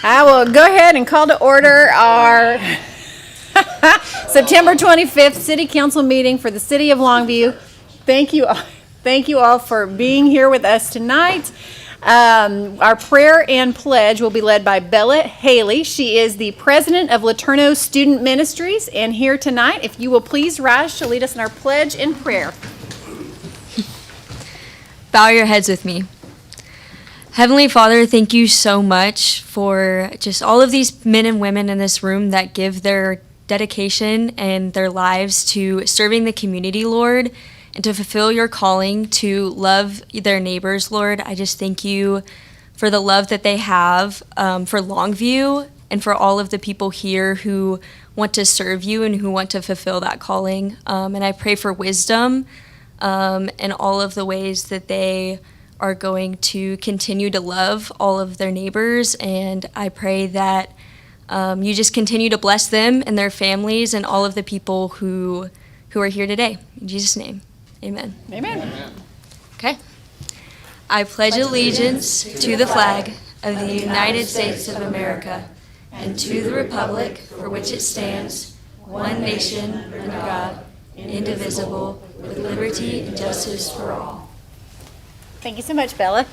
I will go ahead and call to order our September 25th City Council meeting for the City of Longview. Thank you all for being here with us tonight. Our prayer and pledge will be led by Bella Haley. She is the president of Laterno Student Ministries, and here tonight, if you will please rise, she'll lead us in our pledge and prayer. Bow your heads with me. Heavenly Father, thank you so much for just all of these men and women in this room that give their dedication and their lives to serving the community, Lord, and to fulfill your calling to love their neighbors, Lord. I just thank you for the love that they have for Longview and for all of the people here who want to serve you and who want to fulfill that calling. And I pray for wisdom and all of the ways that they are going to continue to love all of their neighbors. And I pray that you just continue to bless them and their families and all of the people who are here today. In Jesus' name, amen. Amen. Okay. I pledge allegiance to the flag of the United States of America and to the republic for which it stands, one nation under God, indivisible, with liberty and justice for all. Thank you so much, Bella.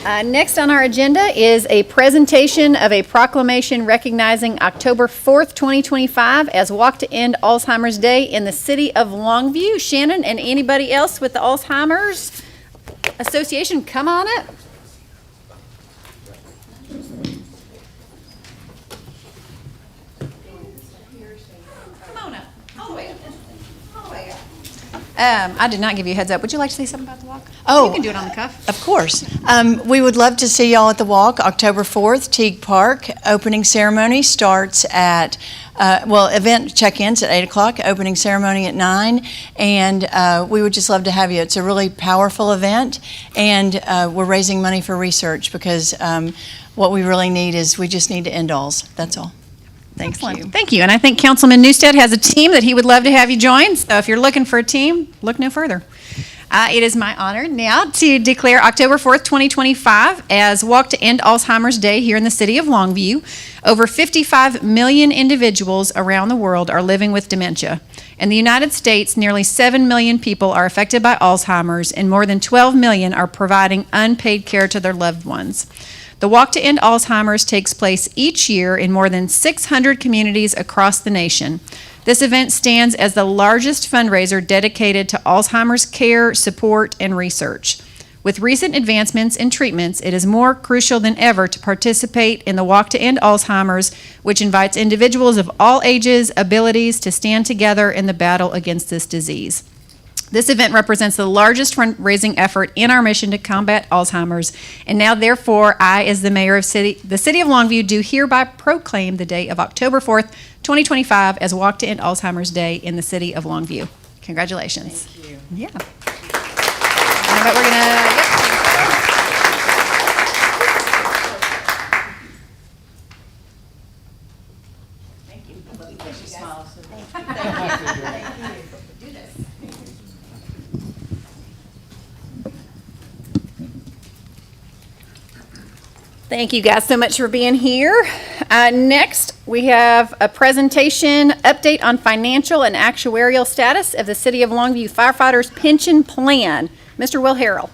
Next on our agenda is a presentation of a proclamation recognizing October 4th, 2025 as Walk to End Alzheimer's Day in the City of Longview. Shannon and anybody else with the Alzheimer's Association, come on up. Come on up. All the way up. All the way up. I did not give you a heads up. Would you like to say something about the walk? Oh, you can do it on the cuff. Of course. We would love to see y'all at the walk, October 4th, Teague Park. Opening ceremony starts at, event check-ins at 8 o'clock, opening ceremony at 9, and we would just love to have you. It's a really powerful event, and we're raising money for research because what we really need is we just need to end alls. That's all. Thank you. Thank you. And I think Councilman Newstead has a team that he would love to have you join. So if you're looking for a team, look no further. It is my honor now to declare October 4th, 2025 as Walk to End Alzheimer's Day here in the City of Longview. Over 55 million individuals around the world are living with dementia. In the United States, nearly 7 million people are affected by Alzheimer's, and more than 12 million are providing unpaid care to their loved ones. The Walk to End Alzheimer's takes place each year in more than 600 communities across the nation. This event stands as the largest fundraiser dedicated to Alzheimer's care, support, and research. With recent advancements in treatments, it is more crucial than ever to participate in the Walk to End Alzheimer's, which invites individuals of all ages, abilities to stand together in the battle against this disease. This event represents the largest fundraising effort in our mission to combat Alzheimer's, and now, therefore, I, as the mayor of the City of Longview, do hereby proclaim the day of October 4th, 2025 as Walk to End Alzheimer's Day in the City of Longview. Congratulations. Thank you. Yeah. But we're gonna. Thank you. Do this. Thank you guys so much for being here. Next, we have a presentation update on financial and actuarial status of the City of Longview Firefighters Pension Plan. Mr. Will Harrell,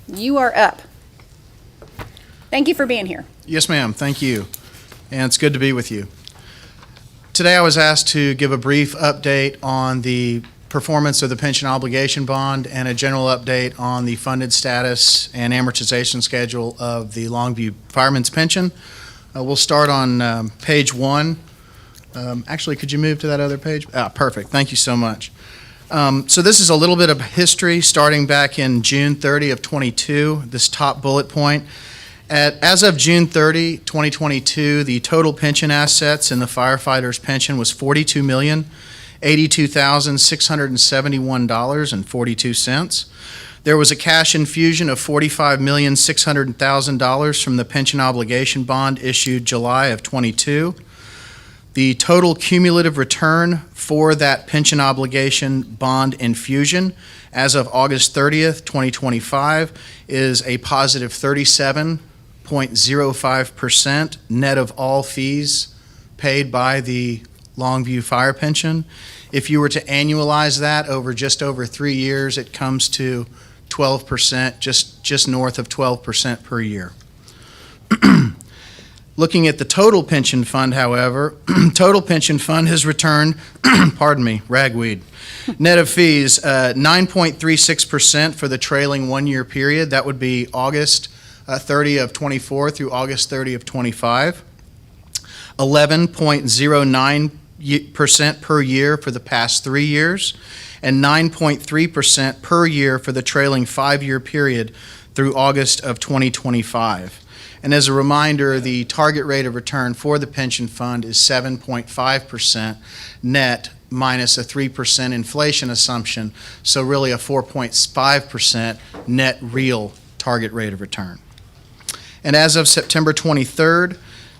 you are up. Thank you for being here. Yes, ma'am. Thank you. And it's good to be with you. Today I was asked to give a brief update on the performance of the pension obligation bond and a general update on the funded status and amortization schedule of the Longview Fireman's Pension. We'll start on page 1. Actually, could you move to that other page? Perfect. Thank you so much. So this is a little bit of history starting back in June 30 of 22, this top bullet point. As of June 30, 2022, the total pension assets in the firefighters' pension was $42,082,671.42. There was a cash infusion of $45,600,000 from the pension obligation bond issued July of 22. The total cumulative return for that pension obligation bond infusion as of August 30th, 2025 is a positive 37 7.05% net of all fees paid by the Longview Fire Pension. If you were to annualize that over just over 3 years, it comes to 12%, just north of 12% per year. Looking at the total pension fund, however, total pension fund has returned, pardon me, ragweed, net of fees, 9.36% for the trailing 1 year period. That would be August 30 of 24 through August 30 of 25. 11.09% per year for the past 3 years, and 9.3% per year for the trailing 5 year period through August of 2025. And as a reminder, the target rate of return for the pension fund is 7.5% net minus a 3% inflation assumption, so really a 4.5% net real target rate of return. And as of September 23rd,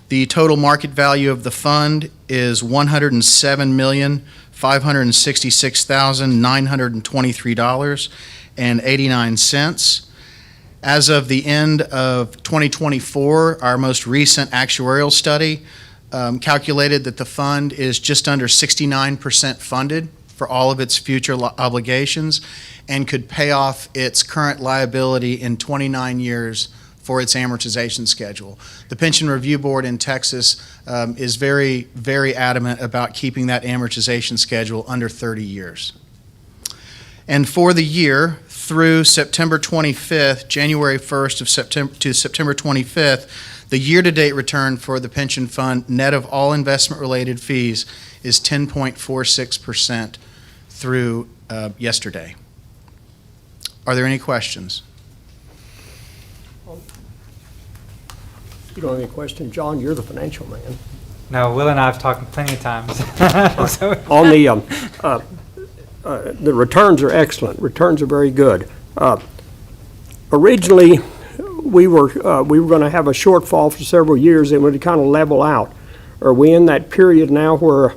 the total market value of the fund is $107,566,923.89. As of the end of 2024, our most recent actuarial study calculated that the fund is just under 69% funded for all of its future obligations and could pay off its current liability in 29 years for its amortization schedule. The Pension Review Board in Texas is very, very adamant about keeping that amortization schedule under 30 years. And for the year through September 25th, January 1st of September to September 25th, the year-to-date return for the pension fund, net of all investment-related fees, is 10.46% through yesterday. Are there any questions? You don't have any question, John? You're the financial man. No, Will and I have talked plenty of times. So, On the returns are excellent. Returns are very good. Originally, we were going to have a shortfall for several years and would kind of level out. Are we in that period now where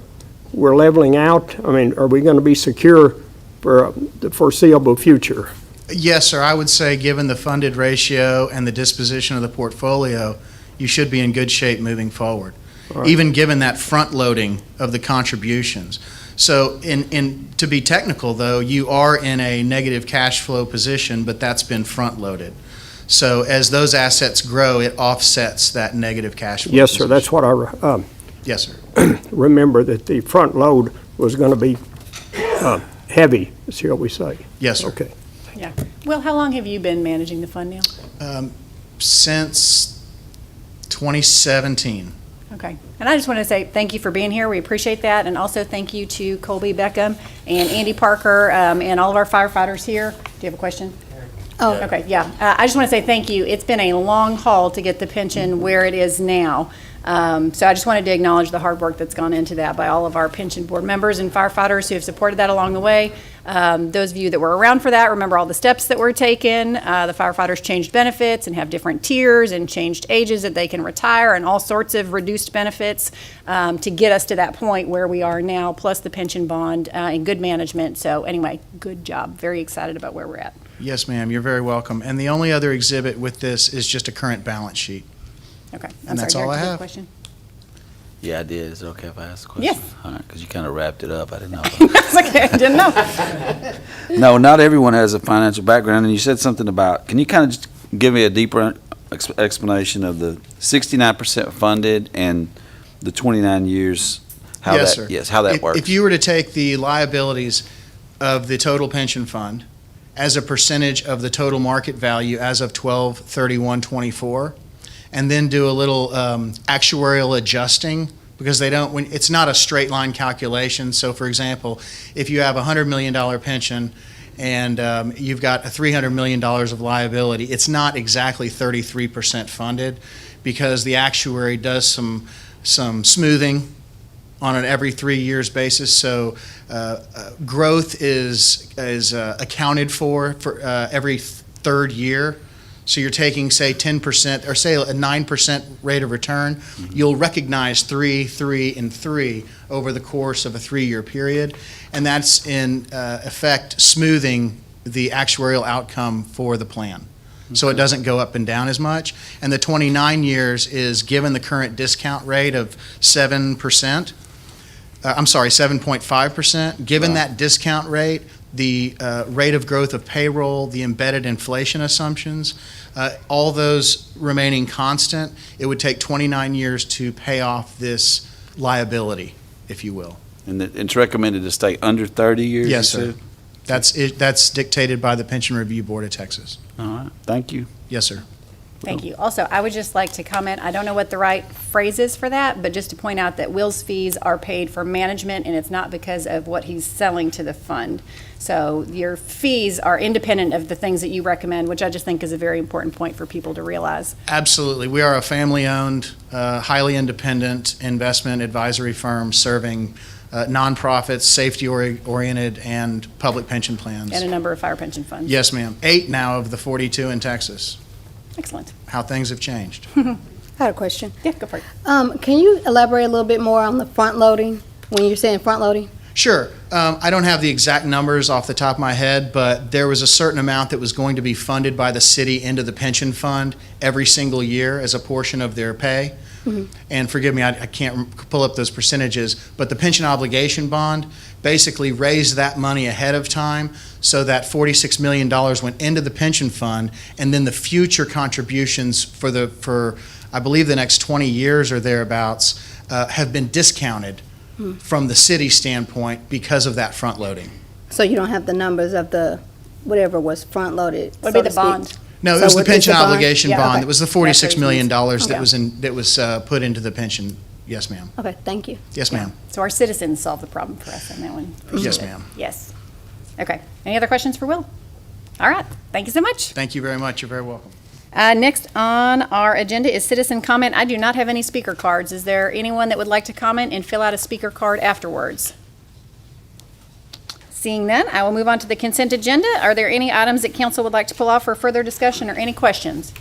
we're leveling out? I mean, are we going to be secure for the foreseeable future? Yes, sir. I would say, given the funded ratio and the disposition of the portfolio, you should be in good shape moving forward, All right. even given that front loading of the contributions. So to be technical, though, you are in a negative cash flow position, but that's been front loaded. So as those assets grow, it offsets that negative cash flow Yes, position. sir. That's what Yes, sir. remember, that the front load was going to be heavy, shall we say. Yes, sir. Okay. Yeah. Will, how long have you been managing the fund now? Since 2017. Okay. And I just want to say thank you for being here. We appreciate that. And also thank you to Colby Beckham and Andy Parker and all of our firefighters here. Do you have a question? Oh, okay. Yeah. I just want to say thank you. It's been a long haul to get the pension where it is now. So I just wanted to acknowledge the hard work that's gone into that by all of our pension board members and firefighters who have supported that along the way. Those of you that were around for that remember all the steps that were taken. The firefighters changed benefits and have different tiers and changed ages that they can retire and all sorts of reduced benefits to get us to that point where we are now, plus the pension bond and good management. So anyway, good job. Very excited about where we're at. Yes, ma'am. You're very welcome. And the only other exhibit with this is just a current balance sheet. Okay. And that's sorry, all I Derek, did you have. a question? Yeah, I did. Is it okay if I ask a question? Yes. All right, because you kind of wrapped it up. I didn't know. That's okay. I didn't know. No, not everyone has a financial background, and you said something about, can you kind of just give me a deeper explanation of the 69% funded and the 29 years? How Yes, that, sir. Yes, how that If- works. If you were to take the liabilities of the total pension fund as a percentage of the total market value as of 12/31/24, and then do a little actuarial adjusting, because it's not a straight line calculation. So for example, if you have a $100 million pension and you've got a $300 million of liability, it's not exactly 33% funded, because the actuary does some smoothing on an every 3 years basis. So growth is accounted for every third year. So you're taking, say, 10%, or say a 9% rate of return, you'll recognize 3, 3, and 3 over the course of a 3-year period. And that's in effect smoothing the actuarial outcome for the plan. so it doesn't go up and down as much. And the 29 years is given the current discount rate of 7%, 7.5%. Given that discount rate, the rate of growth of payroll, the embedded inflation assumptions, all those remaining constant, it would take 29 years to pay off this liability, if you will. And it's recommended to stay under 30 years? Yes, you sir. said? That's dictated by the Pension Review Board of Texas. All right, thank you. Yes, sir. Thank you. Also, I would just like to comment, I don't know what the right phrase is for that, but just to point out that Will's fees are paid for management, and it's not because of what he's selling to the fund. So your fees are independent of the things that you recommend, which I just think is a very important point for people to realize. Absolutely. We are a family-owned, highly independent investment advisory firm serving nonprofits, safety-oriented, and public pension plans. And a number of fire pension funds. Yes, ma'am. 8 now of the 42 in Texas. Excellent. How things have changed. I had a question. Yeah, go for it. Can you elaborate a little bit more on the front loading, when you're saying front loading? Sure. I don't have the exact numbers off the top of my head, but there was a certain amount that was going to be funded by the city into the pension fund every single year as a portion of their pay. And forgive me, I can't pull up those percentages, but the pension obligation bond basically raised that money ahead of time so that $46 million went into the pension fund, and then the future contributions for I believe the next 20 years or thereabouts have been discounted from the city standpoint because of that front loading. So you don't have the numbers of the, whatever was front loaded? What would be the bond? No, it So was the what is pension the bond? obligation Yeah, bond. okay. It was the That's what $46 he million means. that was put into the pension. Yes, ma'am. Okay, thank you. Yes, ma'am. So our citizens solved the problem for us on that one. Appreciate Yes, it. ma'am. Yes. Okay. Any other questions for Will? All right. Thank you so much. Thank you very much. You're very welcome. Next on our agenda is citizen comment. I do not have any speaker cards. Is there anyone that would like to comment and fill out a speaker card afterwards? Seeing none, I will move on to the consent agenda. Are there any items that council would like to pull off for further discussion or any questions?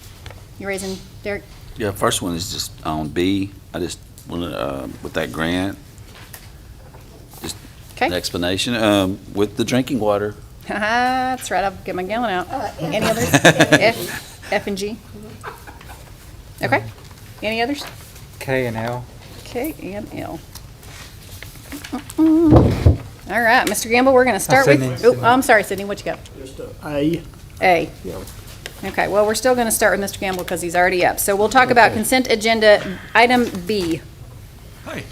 You raising, Derek? Yeah, first one is just on B. I just want to, with that grant, just an Okay. explanation, with the drinking water. That's right, I'll get my gallon out. Any others? F and G? Okay. Any others? K and L. K and L. All right, Mr. Gamble, we're going to start with, Sydney. oh, I'm sorry, Sydney, what you got? Just A. A. Yeah. Okay, well, we're still going to start with Mr. Gamble because he's already up. So we'll talk about consent agenda, item B. Hi.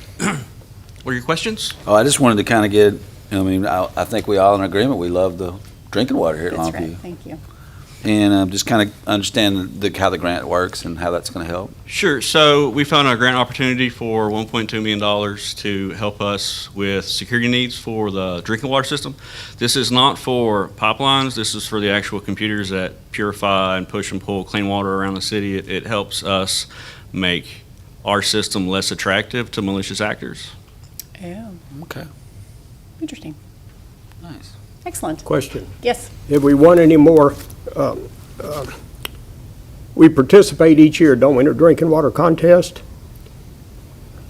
What are your questions? Oh, I just wanted to kind of get, I think we all in agreement, we love the drinking water here at That's right, Longview. thank you. And just kind of understand how the grant works and how that's going to help. Sure. So we found a grant opportunity for $1.2 million to help us with security needs for the drinking water system. This is not for pipelines. This is for the actual computers that purify and push and pull clean water around the city. It helps us make our system less attractive to malicious actors. Oh, Okay, interesting. nice. Excellent. Question. Yes. Have we won any more? We participate each year, don't we, in a drinking water contest?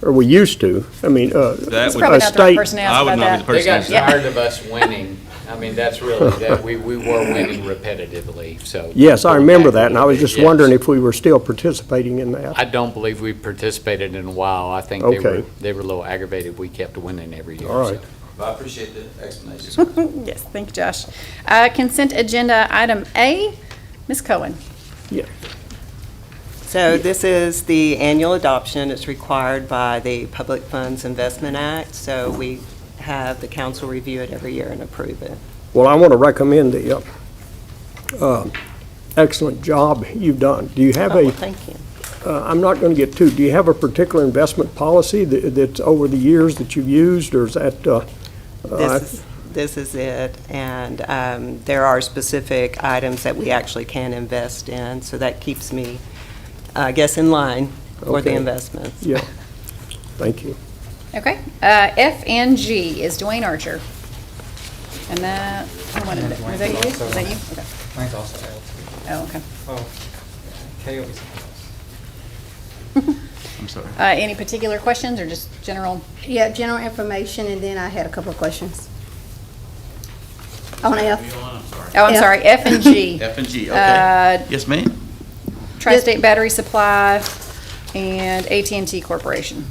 Or we used to. I mean, That That's would, probably not the right state- person to I ask would about not be the that. person. They got to Yeah. tired of us winning. I mean, that's really, that we were winning repetitively, so. yes, I remember that, and I was Yes. just wondering if we were still participating in that. I don't believe we participated in a while. I think Okay. they were a little aggravated. We kept winning every year. All right. I appreciate the explanation. Yes, thank you, Josh. Consent agenda, item A, Ms. Cohen. So this is the annual adoption. It's required by the Public Funds Investment Act, so we have the council review it every year and approve it. Well, I want to recommend the excellent job you've done. Do you have Oh, well, a, thank you. I'm not going to get too, do you have a particular investment policy that's over the years that you've used, or is that? This is it, and there are specific items that we actually can invest in, so that keeps me, I guess, in line for the Okay. investments. Yeah, thank you. Okay. F and G is Dwayne Archer. And that, who wanted it? Was that you? Was that you? Okay. Mine's also L too. Oh, okay. Oh, K will be something else. I'm sorry. Any particular questions or just general? Yeah, general information, and then I had a couple of questions. On F. Oh, I'm sorry, F and G. F and G, okay. Yes, ma'am? Tri-State Battery Supply and AT&T Corporation.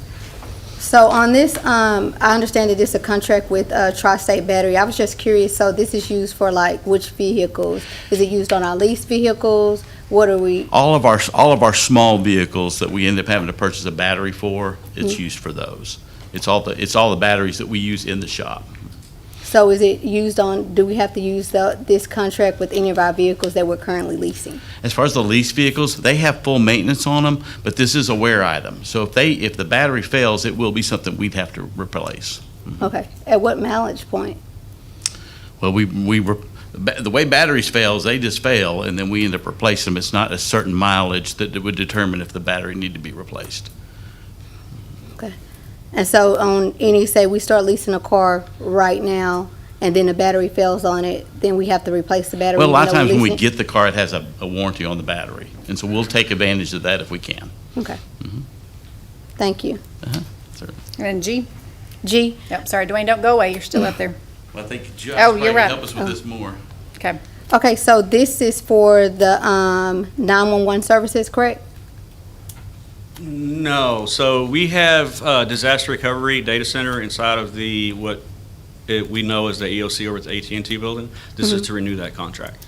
So on this, I understand that this is a contract with Tri-State Battery. I was just curious, so this is used for like which vehicles? Is it used on our lease vehicles? What are we? All of our small vehicles that we end up having to purchase a battery for, it's used for those. It's all the batteries that we use in the shop. So is it used on, do we have to use this contract with any of our vehicles that we're currently leasing? As far as the lease vehicles, they have full maintenance on them, but this is a wear item. So if the battery fails, it will be something we'd have to replace. Okay. At what mileage point? Well, the way batteries fails, they just fail, and then we end up replacing them. It's not a certain mileage that would determine if the battery need to be replaced. Okay. And so on any, say we start leasing a car right now and then the battery fails on it, then we have to replace the battery? Well, a lot of even though times we're when we leasing? get the car, it has a warranty on the battery, and so we'll take advantage of that if we can. Okay. Thank you. And G? G? Yep, sorry, Dwayne, don't go away, you're still up there. Well, I think Josh Oh, probably you're can right. help us with this more. Okay. Okay, so this is for the 911 services, correct? No, so we have a disaster recovery data center inside of what we know as the EOC over at the AT&T building. This is to renew that contract.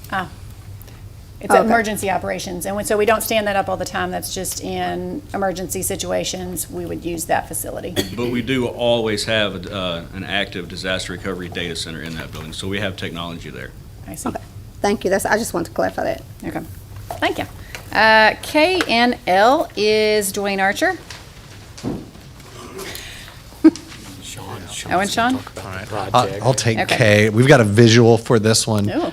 It's Okay. emergency operations, and so we don't stand that up all the time. That's just in emergency situations, we would use that facility. But we do always have an active disaster recovery data center in that building, so we have technology there. I see. Okay. Thank you. I just wanted to clarify that. Okay, thank you. K and L is Dwayne Archer. Oh, and Sean? I'll take Okay. K. We've got a visual for this one. Ooh.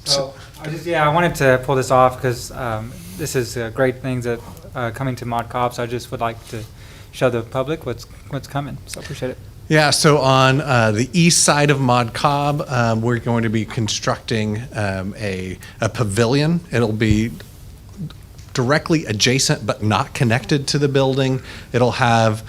So, I wanted to pull this off because this is great things that coming to Mod Cobb. So I just would like to show the public what's coming. So appreciate it. Yeah, so on the east side of Mod Cobb, we're going to be constructing a pavilion. It'll be directly adjacent but not connected to the building. It'll have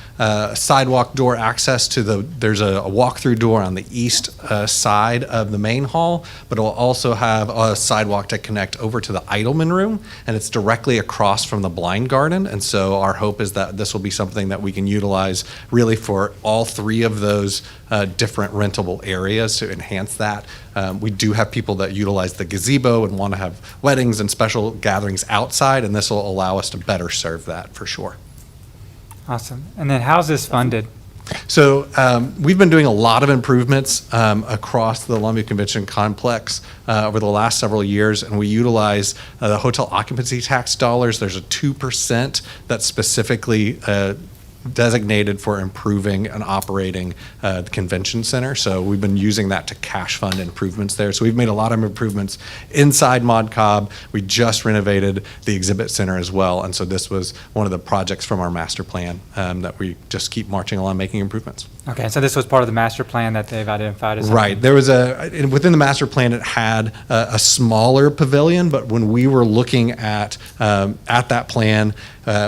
sidewalk door access to there's a walk-through door on the east side of the main hall, but it'll also have a sidewalk to connect over to the Idleman room, and it's directly across from the blind garden. And so our hope is that this will be something that we can utilize really for all three of those different rentable areas to enhance that. We do have people that utilize the gazebo and want to have weddings and special gatherings outside, and this will allow us to better serve that for sure. Awesome. And then how's this funded? So we've been doing a lot of improvements across the Longview Convention Complex over the last several years, and we utilize the hotel occupancy tax dollars. There's a 2% that's specifically designated for improving and operating the convention center. So we've been using that to cash fund improvements there. So we've made a lot of improvements inside Mod Cobb. We just renovated the exhibit center as well. And so this was one of the projects from our master plan that we just keep marching along making improvements. Okay, so this was part of the master plan that they've identified as Right. There was within the master plan, it had a smaller pavilion, but when we were looking at that plan,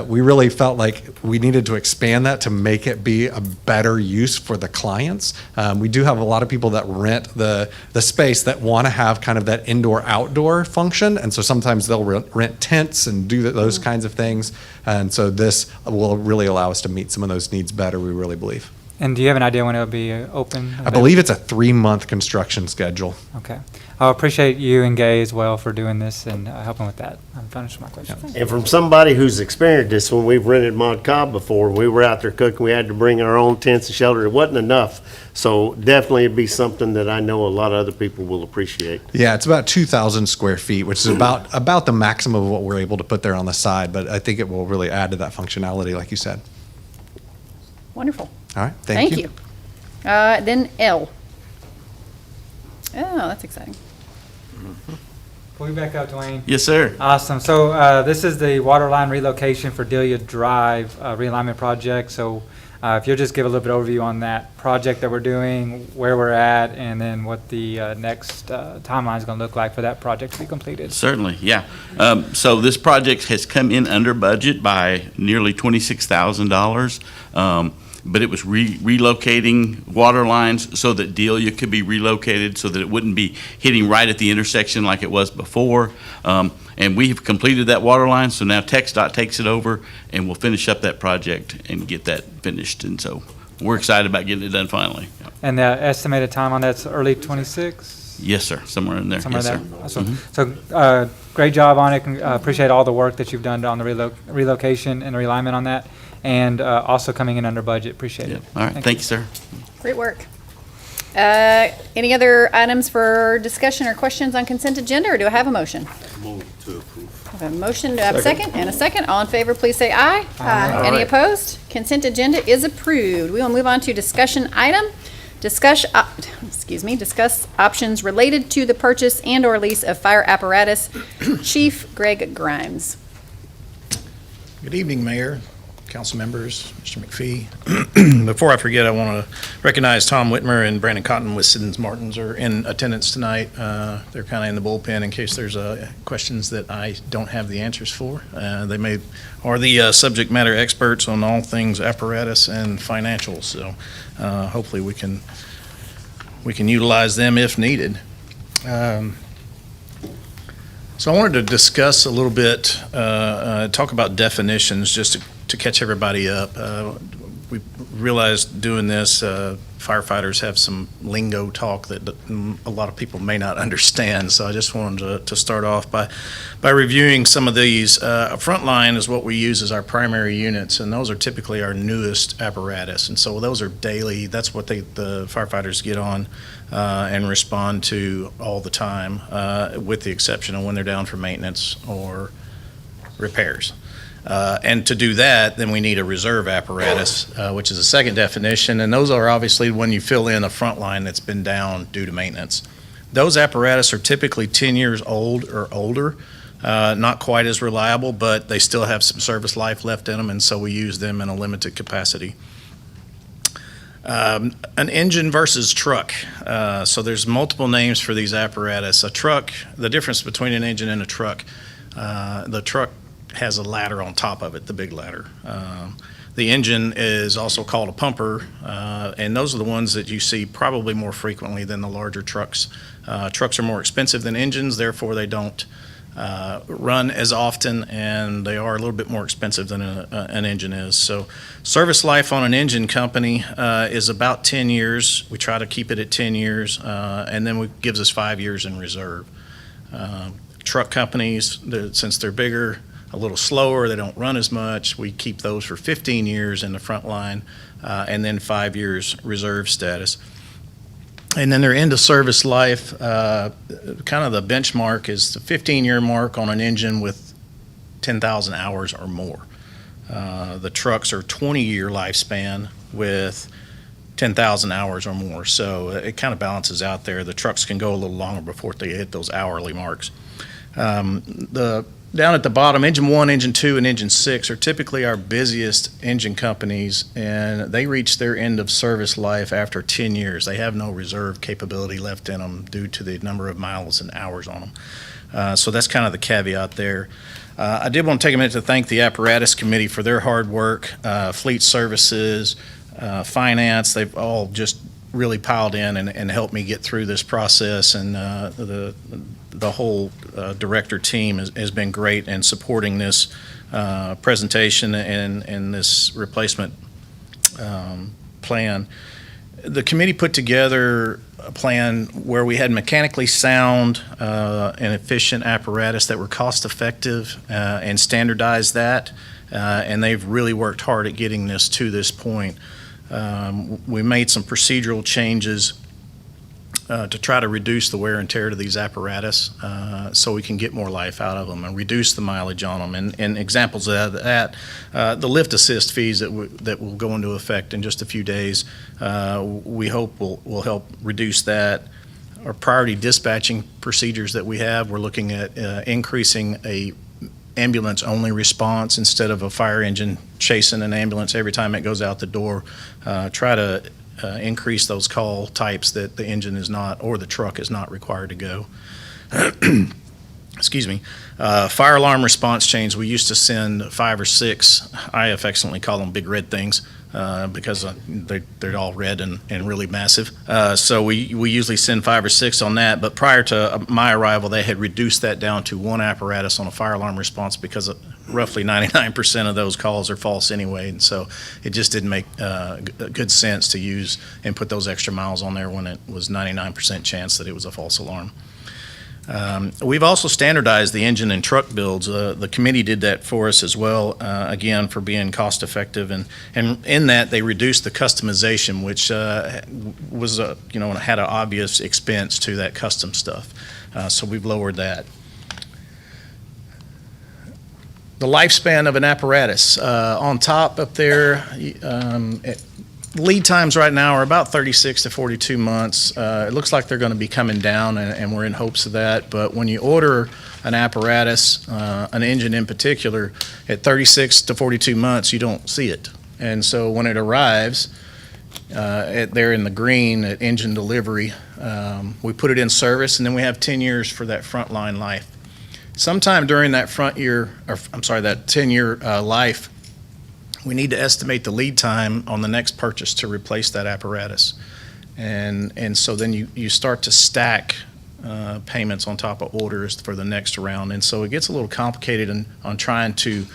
we really felt like we needed to expand that to make it be a better use for the clients. We do have a lot of people that rent the space that want to have kind of that indoor-outdoor function, and so sometimes they'll rent tents and do those kinds of things. And so this will really allow us to meet some of those needs better, we really believe. And do you have an idea when it'll be open? I believe it's a 3-month construction schedule. Okay. I appreciate you and Gay as well for doing this and helping with that. I'm finished with my questions. And from somebody who's experienced this, when we've rented Mod Cobb before, we were out there cooking, we had to bring our own tents and shelter. It wasn't enough. So definitely it'd be something that I know a lot of other people will appreciate. Yeah, it's about 2,000 square feet, which is about the maximum of what we're able to put there on the side, but I think it will really add to that functionality, like you said. Wonderful. All right, thank you. Then L. Oh, that's exciting. Pull you back up, Dwayne. Yes, sir. Awesome. So this is the water line relocation for Delia Drive realignment project. So if you'll just give a little bit overview on that project that we're doing, where we're at, and then what the next timeline is going to look like for that project to be completed. Certainly, yeah. So this project has come in under budget by nearly $26,000. but it was relocating water lines so that Delia could be relocated so that it wouldn't be hitting right at the intersection like it was before. And we have completed that water line, so now TxDOT takes it over, and we'll finish up that project and get that finished. And so we're excited about getting it done finally. And the estimated time on that's early 26? Yes, sir, somewhere in there. Somewhere Yes, there. sir. So, great job on it. Appreciate all the work that you've done on the relocation and realignment on that, and also coming in under budget. Appreciate it. All right, thank you, sir. Great work. Any other items for discussion or questions on consent agenda, or do I have a motion? Move to approve. I have a motion, do I have a second? And a second. All in favor, please say aye. Aye. Any opposed? Consent agenda is approved. We will move on to discussion item. Discuss options related to the purchase and/or lease of fire apparatus. Chief Greg Grimes. Good evening, Mayor, council members, Mr. McPhee. Before I forget, I want to recognize Tom Whitmer and Brandon Cotton with Siddons Martins are in attendance tonight. They're kind of in the bullpen in case there's questions that I don't have the answers for. They are the subject matter experts on all things apparatus and financials, so hopefully we can utilize them if needed. So I wanted to discuss a little bit, talk about definitions just to catch everybody up. We realized doing this, firefighters have some lingo talk that a lot of people may not understand. So I just wanted to start off by reviewing some of these. Frontline is what we use as our primary units, and those are typically our newest apparatus. And so those are daily. That's what the firefighters get on and respond to all the time, with the exception of when they're down for maintenance or repairs. And to do that, then we need a reserve apparatus, which is a second definition, and those are obviously when you fill in a front line that's been down due to maintenance. Those apparatus are typically 10 years old or older, not quite as reliable, but they still have some service life left in them, and so we use them in a limited capacity. An engine versus truck. So there's multiple names for these apparatus. A truck, the difference between an engine and a truck, the truck has a ladder on top of it, the big ladder. The engine is also called a pumper, and those are the ones that you see probably more frequently than the larger trucks. Trucks are more expensive than engines, therefore they don't run as often, and they are a little bit more expensive than an engine is. So service life on an engine company is about 10 years. We try to keep it at 10 years, and then it gives us 5 years in reserve. Truck companies, since they're bigger, a little slower, they don't run as much, we keep those for 15 years in the front line, and then 5 years reserve status. And then their end of service life, kind of the benchmark is the 15-year mark on an engine with 10,000 hours or more. The trucks are 20-year lifespan with 10,000 hours or more, so it kind of balances out there. The trucks can go a little longer before they hit those hourly marks. Down at the bottom, Engine 1, Engine 2, and Engine 6 are typically our busiest engine companies, and they reach their end of service life after 10 years. They have no reserve capability left in them due to the number of miles and hours on them. So that's kind of the caveat there. I did want to take a minute to thank the Apparatus Committee for their hard work, Fleet Services, Finance. They've all just really piled in and helped me get through this process, and the whole director team has been great in supporting this presentation and this replacement plan. The committee put together a plan where we had mechanically sound and efficient apparatus that were cost effective and standardized that, and they've really worked hard at getting this to this point. We made some procedural changes to try to reduce the wear and tear to these apparatus so we can get more life out of them and reduce the mileage on them. And examples of that, the lift assist fees that will go into effect in just a few days, we hope will help reduce that. Our priority dispatching procedures that we have, we're looking at increasing a ambulance-only response instead of a fire engine chasing an ambulance every time it goes out the door. Try to increase those call types that the engine is not, or the truck is not required to go. fire alarm response chains. We used to send 5 or 6. I affectionately call them big red things because they're all red and really massive. So we usually send 5 or 6 on that. But prior to my arrival, they had reduced that down to 1 apparatus on a fire alarm response because roughly 99% of those calls are false anyway. And so it just didn't make good sense to use and put those extra miles on there when it was 99% chance that it was a false alarm. We've also standardized the engine and truck builds. The committee did that for us as well, again, for being cost effective. And in that, they reduced the customization, which was, had an obvious expense to that custom stuff. So we've lowered that. The lifespan of an apparatus. On top up there, lead times right now are about 36 to 42 months. It looks like they're going to be coming down, and we're in hopes of that. But when you order an apparatus, an engine in particular, at 36 to 42 months, you don't see it. And so when it arrives, there in the green at engine delivery, we put it in service, and then we have 10 years for that frontline life. Sometime during that that 10-year life, we need to estimate the lead time on the next purchase to replace that apparatus. And so then you start to stack payments on top of orders for the next round. And so it gets a little complicated on trying to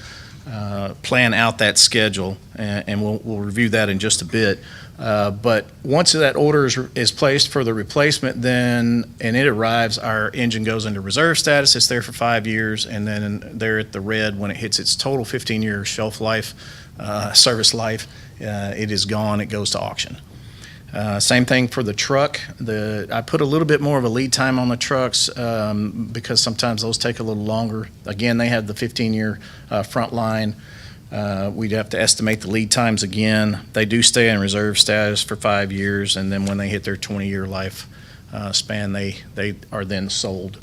plan out that schedule, and we'll review that in just a bit. But once that order is placed for the replacement, and it arrives, our engine goes into reserve status. It's there for 5 years, and then there at the red, when it hits its total 15-year shelf life, service life, it is gone. It goes to auction. Same thing for the truck. I put a little bit more of a lead time on the trucks because sometimes those take a little longer. Again, they have the 15-year front line. We'd have to estimate the lead times again. They do stay in reserve status for 5 years, and then when they hit their 20-year life span, they are then sold.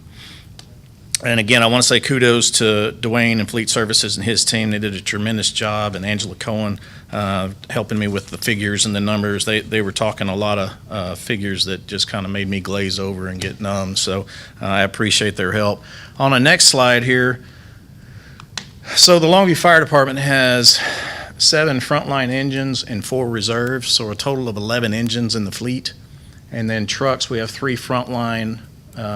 And again, I want to say kudos to Dwayne and Fleet Services and his team. They did a tremendous job, and Angela Cohen helping me with the figures and the numbers. They were talking a lot of figures that just kind of made me glaze over and get numb. So I appreciate their help. On the next slide here, so the Longview Fire Department has 7 frontline engines and 4 reserves, so a total of 11 engines in the fleet. And then trucks, we have 3 frontline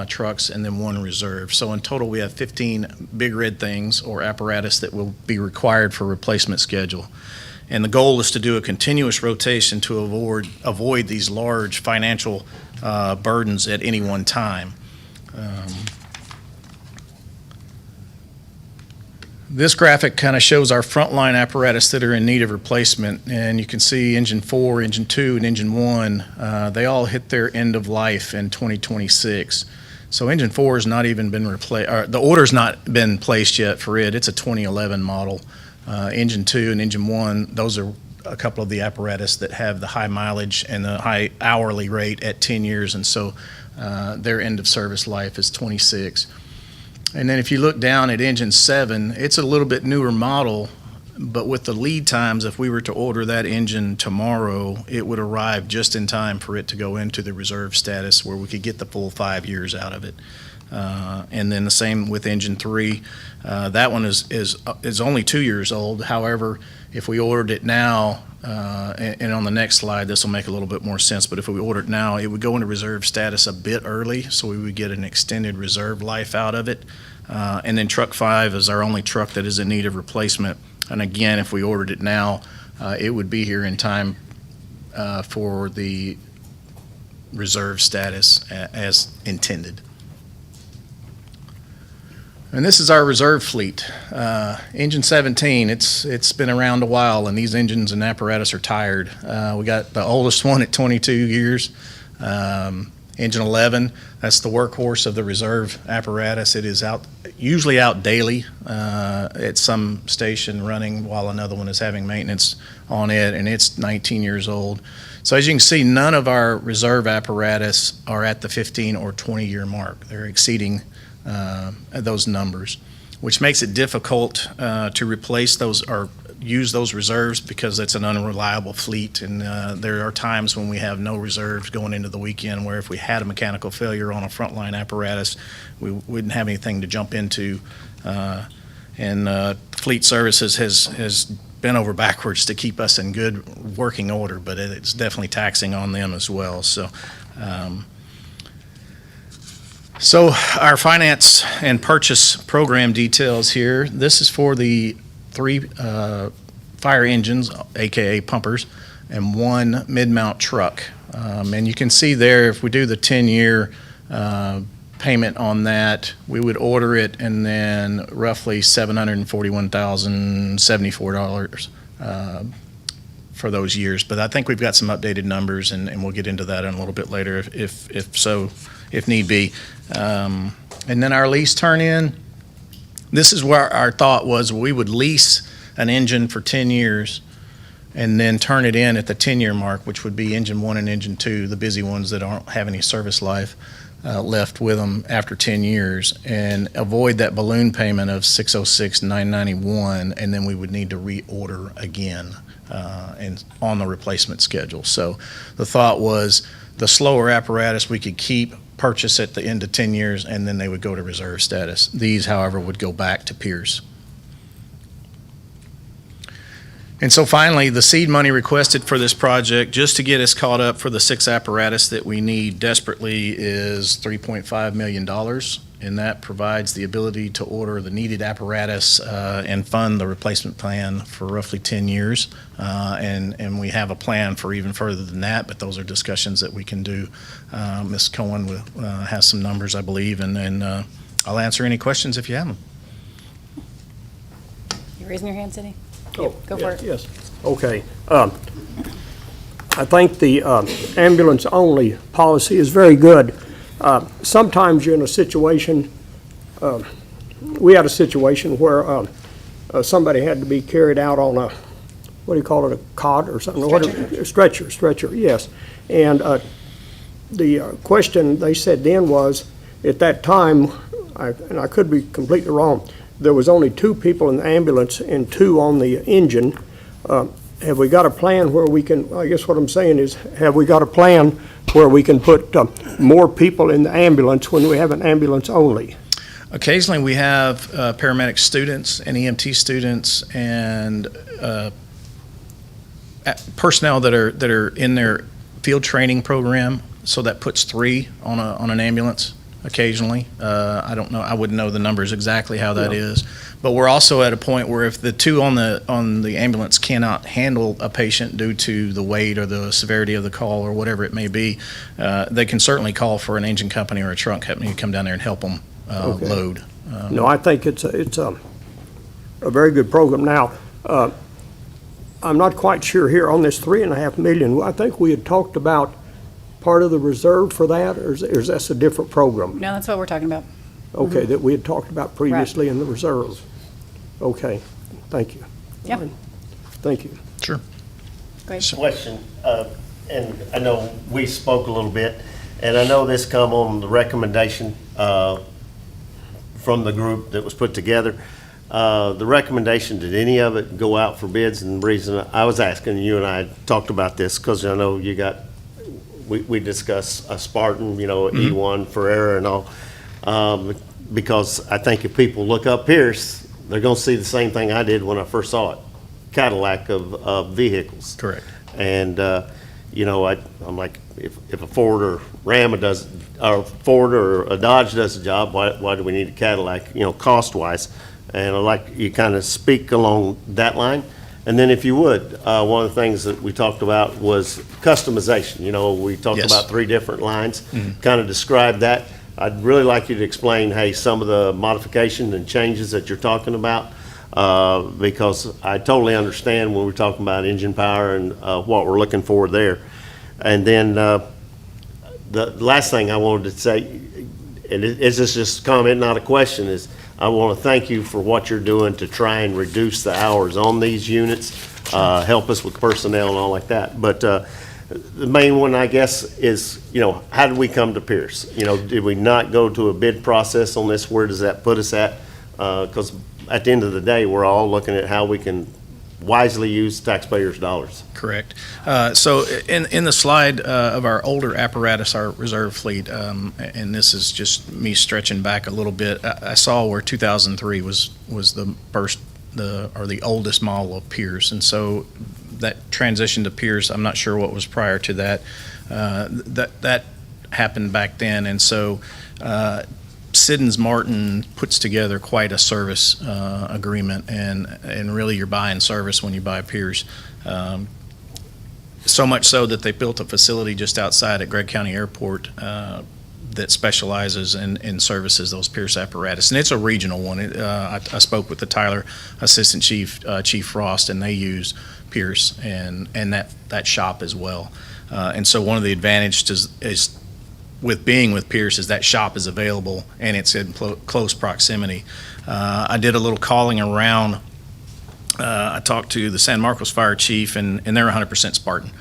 trucks and then 1 reserve. So in total, we have 15 big red things or apparatus that will be required for replacement schedule. And the goal is to do a continuous rotation to avoid these large financial burdens at any one time. This graphic kind of shows our frontline apparatus that are in need of replacement, and you can see engine 4, engine 2, and engine 1, they all hit their end of life in 2026. So engine 4 has not even been replaced, the order's not been placed yet for it. It's a 2011 model. Engine 2 and engine 1, those are a couple of the apparatus that have the high mileage and the high hourly rate at 10 years, and so their end of service life is 26. And then if you look down at engine 7, it's a little bit newer model, but with the lead times, if we were to order that engine tomorrow, it would arrive just in time for it to go into the reserve status where we could get the full 5 years out of it. And then the same with engine 3. That one is only 2 years old. However, if we ordered it now, and on the next slide, this will make a little bit more sense, but if we ordered now, it would go into reserve status a bit early, so we would get an extended reserve life out of it. And then truck 5 is our only truck that is in need of replacement. And again, if we ordered it now, it would be here in time for the reserve status as intended. And this is our reserve fleet. Engine 17, it's been around a while, and these engines and apparatus are tired. We got the oldest one at 22 years. Engine 11, that's the workhorse of the reserve apparatus. It is usually out daily at some station running while another one is having maintenance on it, and it's 19 years old. So as you can see, none of our reserve apparatus are at the 15 or 20-year mark. They're exceeding those numbers, which makes it difficult to replace those or use those reserves because it's an unreliable fleet, and there are times when we have no reserves going into the weekend where if we had a mechanical failure on a frontline apparatus, we wouldn't have anything to jump into. And Fleet Services has bent over backwards to keep us in good working order, but it's definitely taxing on them as well. So our finance and purchase program details here. This is for the 3 fire engines, AKA pumpers, and 1 mid-mount truck. And you can see there, if we do the 10-year payment on that, we would order it and then roughly $741,074 for those years. But I think we've got some updated numbers, and we'll get into that in a little bit later if need be. And then our lease turn-in, this is where our thought was we would lease an engine for 10 years and then turn it in at the 10-year mark, which would be engine 1 and engine 2, the busy ones that don't have any service life left with them after 10 years, and avoid that balloon payment of $606,991, and then we would need to reorder again and on the replacement schedule. So the thought was the slower apparatus we could keep, purchase at the end of 10 years, and then they would go to reserve status. These, however, would go back to peers. And so finally, the seed money requested for this project, just to get us caught up for the 6 apparatus that we need desperately, is $3.5 million. And that provides the ability to order the needed apparatus and fund the replacement plan for roughly 10 years. And we have a plan for even further than that, but those are discussions that we can do. Ms. Cohen has some numbers, I believe, and then I'll answer any questions if you have them. You raising your hand, Cindy? Oh, Go for it. Yes, okay. I think the ambulance-only policy is very good. Sometimes you're in a situation, we had a situation where somebody had to be carried out on a, what do you call it, a cot or something? Stretcher, yes. And the question they said then was, at that time, and I could be completely wrong, there was only 2 people in the ambulance and 2 on the engine. Have we got a plan where we can, I guess what I'm saying is, have we got a plan where we can put more people in the ambulance when we have an ambulance only? Occasionally we have paramedic students and EMT students and personnel that are in their field training program, so that puts 3 on an ambulance. Occasionally. I don't know, I wouldn't know the numbers exactly how that is. But we're also at a point where if the 2 on the ambulance cannot handle a patient due to the weight or the severity of the call or whatever it may be, they can certainly call for an engine company or a truck company to come down there and help them load. No, I think it's a very good program. Now, I'm not quite sure here on this $3.5 million. I think we had talked about part of the reserve for that, or is that a different program? No, that's what we're talking about. Okay, that we had talked about previously in the reserve. Okay, thank you. Yeah. Fine. Thank you. Sure. Go ahead. Question, and I know we spoke a little bit, and I know this come on the recommendation from the group that was put together. The recommendation, did any of it go out for bids? And the reason I was asking, you and I talked about this, because I know you got, we discussed a Spartan, E1 Ferrera and all, because I think if people look up Pierce, they're going to see the same thing I did when I first saw it, Cadillac of vehicles. Correct. And, I'm like, if a Ford or Ram does, or Ford or a Dodge does the job, why do we need a Cadillac, cost-wise? And I'd like you kind of speak along that line. And then if you would, one of the things that we talked about was customization. We talked Yes. about 3 different lines, kind of describe that. I'd really like you to explain, hey, some of the modification and changes that you're talking about, because I totally understand when we're talking about engine power and what we're looking for there. And then the last thing I wanted to say, and it's just a comment, not a question, is I want to thank you for what you're doing to try and reduce the hours on these units, help us with personnel and all like that. But the main one, I guess, is, how did we come to Pierce? Did we not go to a bid process on this? Where does that put us at? Because at the end of the day, we're all looking at how we can wisely use taxpayers' dollars. Correct. So in the slide of our older apparatus, our reserve fleet, and this is just me stretching back a little bit, I saw where 2003 was the first, the oldest model of Pierce, and so that transition to Pierce, I'm not sure what was prior to that. That happened back then, and so Siddons Martin puts together quite a service agreement, and really you're buying service when you buy Pierce. So much so that they built a facility just outside at Gregg County Airport that specializes in services those Pierce apparatus, and it's a regional one. I spoke with the Tyler Assistant Chief, Chief Frost, and they use Pierce and that shop as well. And so one of the advantages is with being with Pierce is that shop is available and it's in close proximity. I did a little calling around. I talked to the San Marcos Fire Chief, and they're 100% Spartan.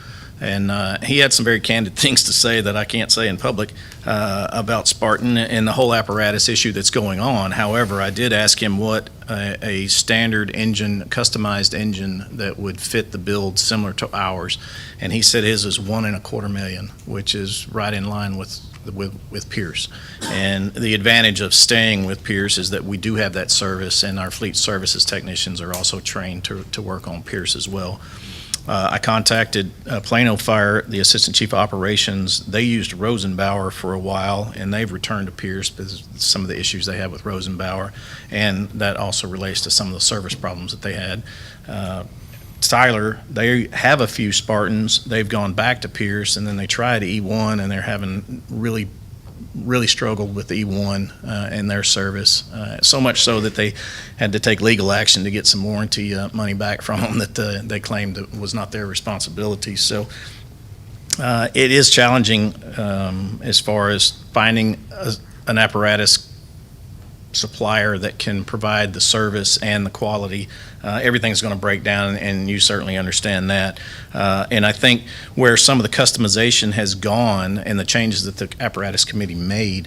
And he had some very candid things to say that I can't say in public about Spartan and the whole apparatus issue that's going on. However, I did ask him what a standard engine, customized engine that would fit the build similar to ours. And he said his is $1.25 million, which is right in line with Pierce. And the advantage of staying with Pierce is that we do have that service, and our fleet services technicians are also trained to work on Pierce as well. I contacted Plano Fire, the Assistant Chief of Operations. They used Rosenbauer for a while, and they've returned to Pierce because of some of the issues they had with Rosenbauer, and that also relates to some of the service problems that they had. Tyler, they have a few Spartans. They've gone back to Pierce, and then they tried E1, and they're having really struggled with the E1 and their service, so much so that they had to take legal action to get some warranty money back from them that they claimed that was not their responsibility. So it is challenging as far as finding an apparatus supplier that can provide the service and the quality. Everything's going to break down, and you certainly understand that. And I think where some of the customization has gone and the changes that the apparatus committee made,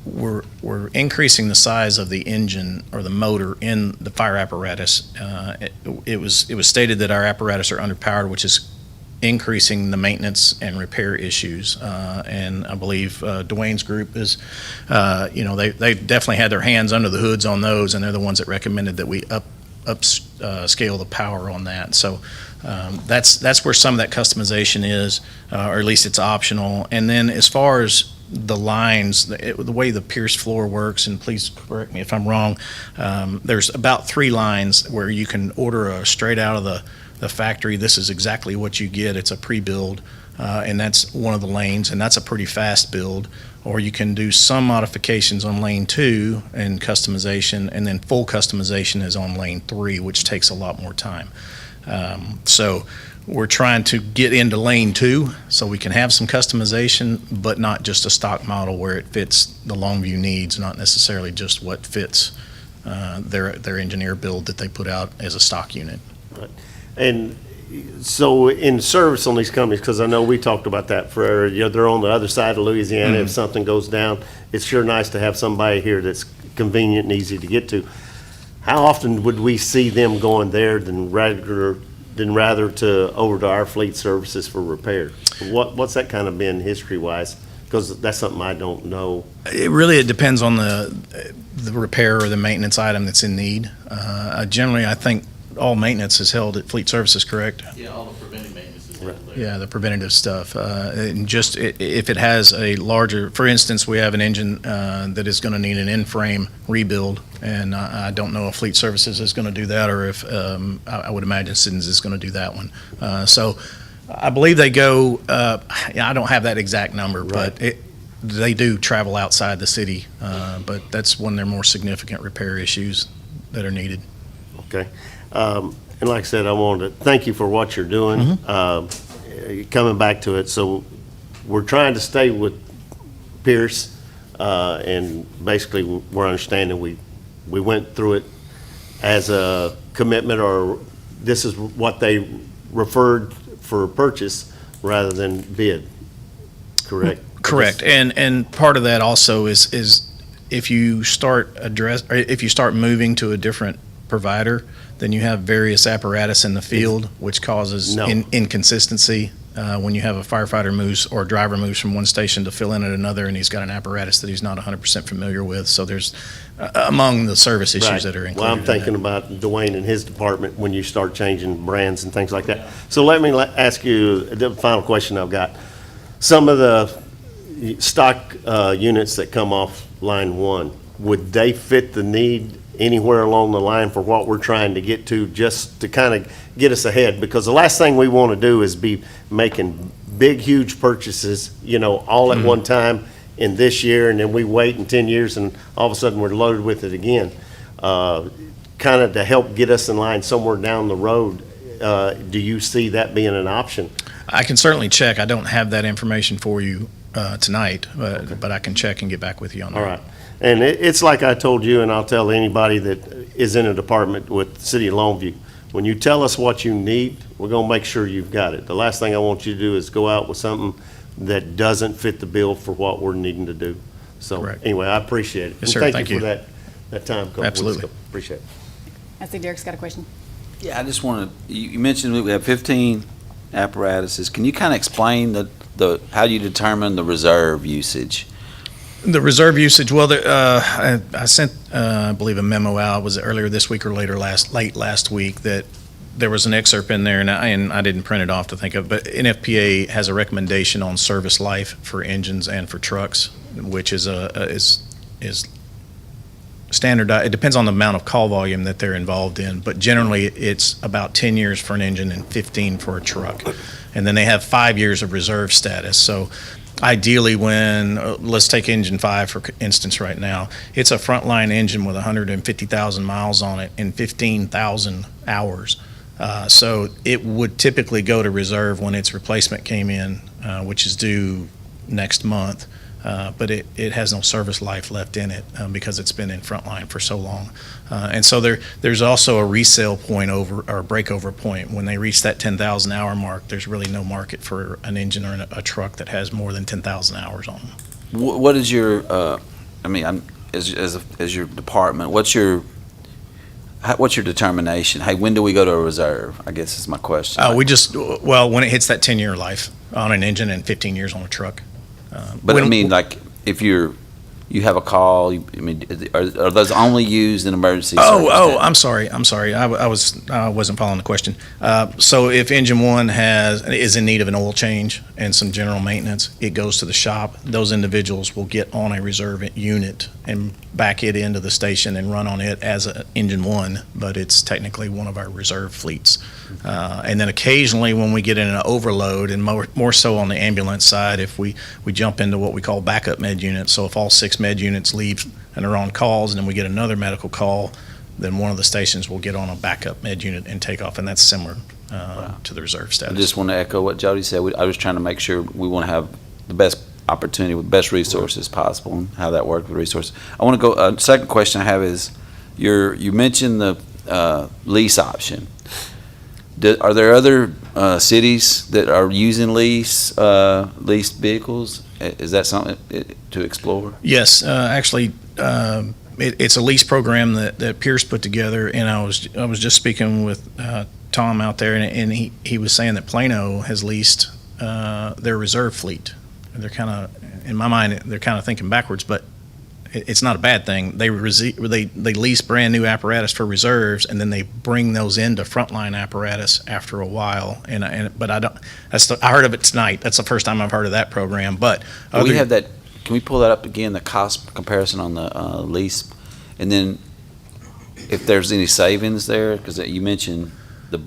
we're increasing the size of the engine or the motor in the fire apparatus. It was stated that our apparatus are underpowered, which is increasing the maintenance and repair issues. And I believe Dwayne's group is, they definitely had their hands under the hoods on those, and they're the ones that recommended that we upscale the power on that. So that's where some of that customization is, or at least it's optional. And then as far as the lines, the way the Pierce floor works, and please correct me if I'm wrong, there's about 3 lines where you can order straight out of the factory. This is exactly what you get. It's a pre-build, and that's one of the lanes, and that's a pretty fast build. Or you can do some modifications on lane 2 and customization, and then full customization is on lane 3, which takes a lot more time. So we're trying to get into lane 2 so we can have some customization, but not just a stock model where it fits the Longview needs, not necessarily just what fits their engineer build that they put out as a stock unit. Right. And so in service on these companies, because I know we talked about that for, they're on the other side of Louisiana. If something goes down, it's sure nice to have somebody here that's convenient and easy to get to. How often would we see them going there than rather to over to our fleet services for repair? What's that kind of been history-wise? Because that's something I don't know. It depends on the repair or the maintenance item that's in need. Generally, I think all maintenance is held at Fleet Services, correct? Yeah, all the preventive maintenance is held there. Yeah, the preventative stuff. And just if it has a larger, for instance, we have an engine that is going to need an in-frame rebuild, and I don't know if Fleet Services is going to do that, or if I would imagine Siddons is going to do that one. So I believe they go, I don't have that exact number, Right. but they do travel outside the city, but that's one of their more significant repair issues that are needed. Okay. And like I said, I wanted to thank you for what you're doing. Coming back to it, so we're trying to stay with Pierce, and basically we're understanding we went through it as a commitment, or this is what they referred for purchase rather than bid, correct? Correct. And part of that also is if you start moving to a different provider, then you have various apparatus in the field, which causes No. inconsistency. When you have a firefighter moves or a driver moves from one station to fill in at another, and he's got an apparatus that he's not 100% familiar with. So there's, among the service issues Right. that are included. Well, I'm in that. thinking about Dwayne and his department when you start changing brands and things like that. So let me ask you the final question I've got. Some of the stock units that come off line one, would they fit the need anywhere along the line for what we're trying to get to, just to kind of get us ahead? Because the last thing we want to do is be making big, huge purchases, all at one time in this year, and then we wait in 10 years and all of a sudden we're loaded with it again. Kind of to help get us in line somewhere down the road, do you see that being an option? I can certainly check. I don't have that information for you tonight, but I can check and get back with you on that. All right. And it's like I told you, and I'll tell anybody that is in a department with the City of Longview, when you tell us what you need, we're going to make sure you've got it. The last thing I want you to do is go out with something that doesn't fit the bill for what we're needing to do. So Correct. anyway, I appreciate it. Yes, sir. And Thank you you. for that time. a couple weeks Absolutely. ago. Appreciate it. I see Derek's got a question. Yeah, I just wanted, you mentioned that we have 15 apparatuses. Can you kind of explain how you determine the reserve usage? The reserve usage, well, I sent, I believe, a memo out, was it earlier this week or late last week, that there was an excerpt in there, and I didn't print it off to think of, but NFPA has a recommendation on service life for engines and for trucks, which is standardized. It depends on the amount of call volume that they're involved in, but generally it's about 10 years for an engine and 15 for a truck. And then they have 5 years of reserve status. So ideally when, let's take engine 5 for instance right now, it's a frontline engine with 150,000 miles on it and 15,000 hours. So it would typically go to reserve when its replacement came in, which is due next month. But it has no service life left in it because it's been in frontline for so long. And so there's also a resale point or a breakover point. When they reach that 10,000 hour mark, there's really no market for an engine or a truck that has more than 10,000 hours on them. What is your, as your department, what's your determination? Hey, when do we go to a reserve? I guess is my question. When it hits that 10-year life on an engine and 15 years on a truck. But like if you have a call, are those only used in emergency service? I'm sorry. I wasn't following the question. So if engine 1 is in need of an oil change and some general maintenance, it goes to the shop. Those individuals will get on a reserve unit and back it into the station and run on it as an engine 1, but it's technically one of our reserve fleets. And then occasionally when we get in an overload, and more so on the ambulance side, if we jump into what we call backup med units. So if all 6 med units leave and are on calls, and then we get another medical call, then one of the stations will get on a backup med unit and take off, and that's similar to the reserve status. I just want to echo what Jody said. I was trying to make sure we want to have the best opportunity with best resources possible and how that works with resources. I want to go, second question I have is, you mentioned the lease option. Are there other cities that are using leased vehicles? Is that something to explore? Yes, actually, it's a lease program that Pierce put together, and I was just speaking with Tom out there, and he was saying that Plano has leased their reserve fleet. And they're kind of, in my mind, they're kind of thinking backwards, but it's not a bad thing. They lease brand new apparatus for reserves, and then they bring those into frontline apparatus after a while. But I heard of it tonight. That's the first time I've heard of that program. But We have that. Can we pull that up again? The cost comparison on the lease, and then if there's any savings there, because you mentioned the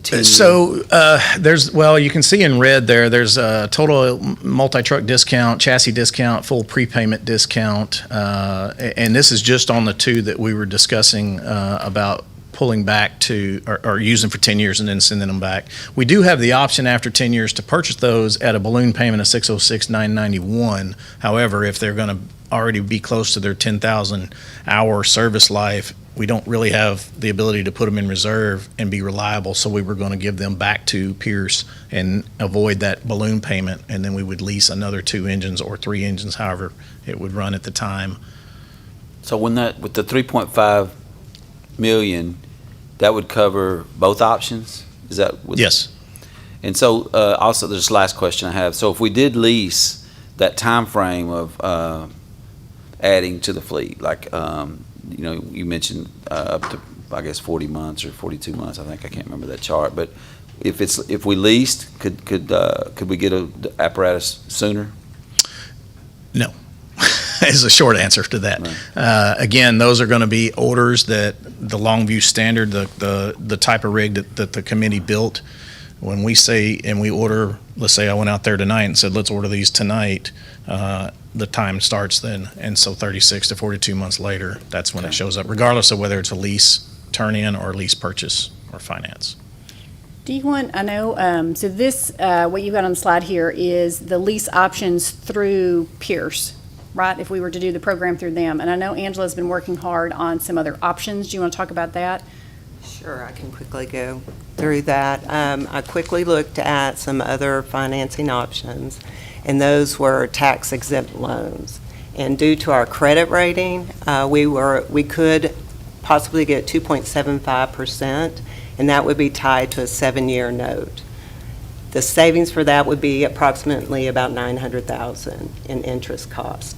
10. So you can see in red there's a total multi-truck discount, chassis discount, full prepayment discount, and this is just on the 2 that we were discussing about pulling back to or using for 10 years and then sending them back. We do have the option after 10 years to purchase those at a balloon payment of $606,991. However, if they're going to already be close to their 10,000 hour service life, we don't really have the ability to put them in reserve and be reliable, so we were going to give them back to Pierce and avoid that balloon payment, and then we would lease another 2 engines or 3 engines, however it would run at the time. So with the $3.5 million, that would cover both options? Is that? Yes. And so, also, there's the last question I have. So if we did lease, that time frame of adding to the fleet, like, you mentioned up to, I guess, 40 months or 42 months, I think, I can't remember that chart, but if we leased, could we get a apparatus sooner? No, is a short answer to that. Right. Again, those are going to be orders that the Longview standard, the type of rig that the committee built. When we say, and we order, let's say I went out there tonight and said, let's order these tonight, the time starts then. And so 36 to 42 months later, that's when it shows up, regardless of whether it's a lease turn-in or lease purchase or finance. Do you want, I know, so this, what you've got on the slide here is the lease options through Pierce, right? If we were to do the program through them. And I know Angela's been working hard on some other options. Do you want to talk about that? Sure, I can quickly go through that. I quickly looked at some other financing options, and those were tax-exempt loans. And due to our credit rating, we could possibly get 2.75%, and that would be tied to a 7-year note. The savings for that would be approximately about $900,000 in interest cost.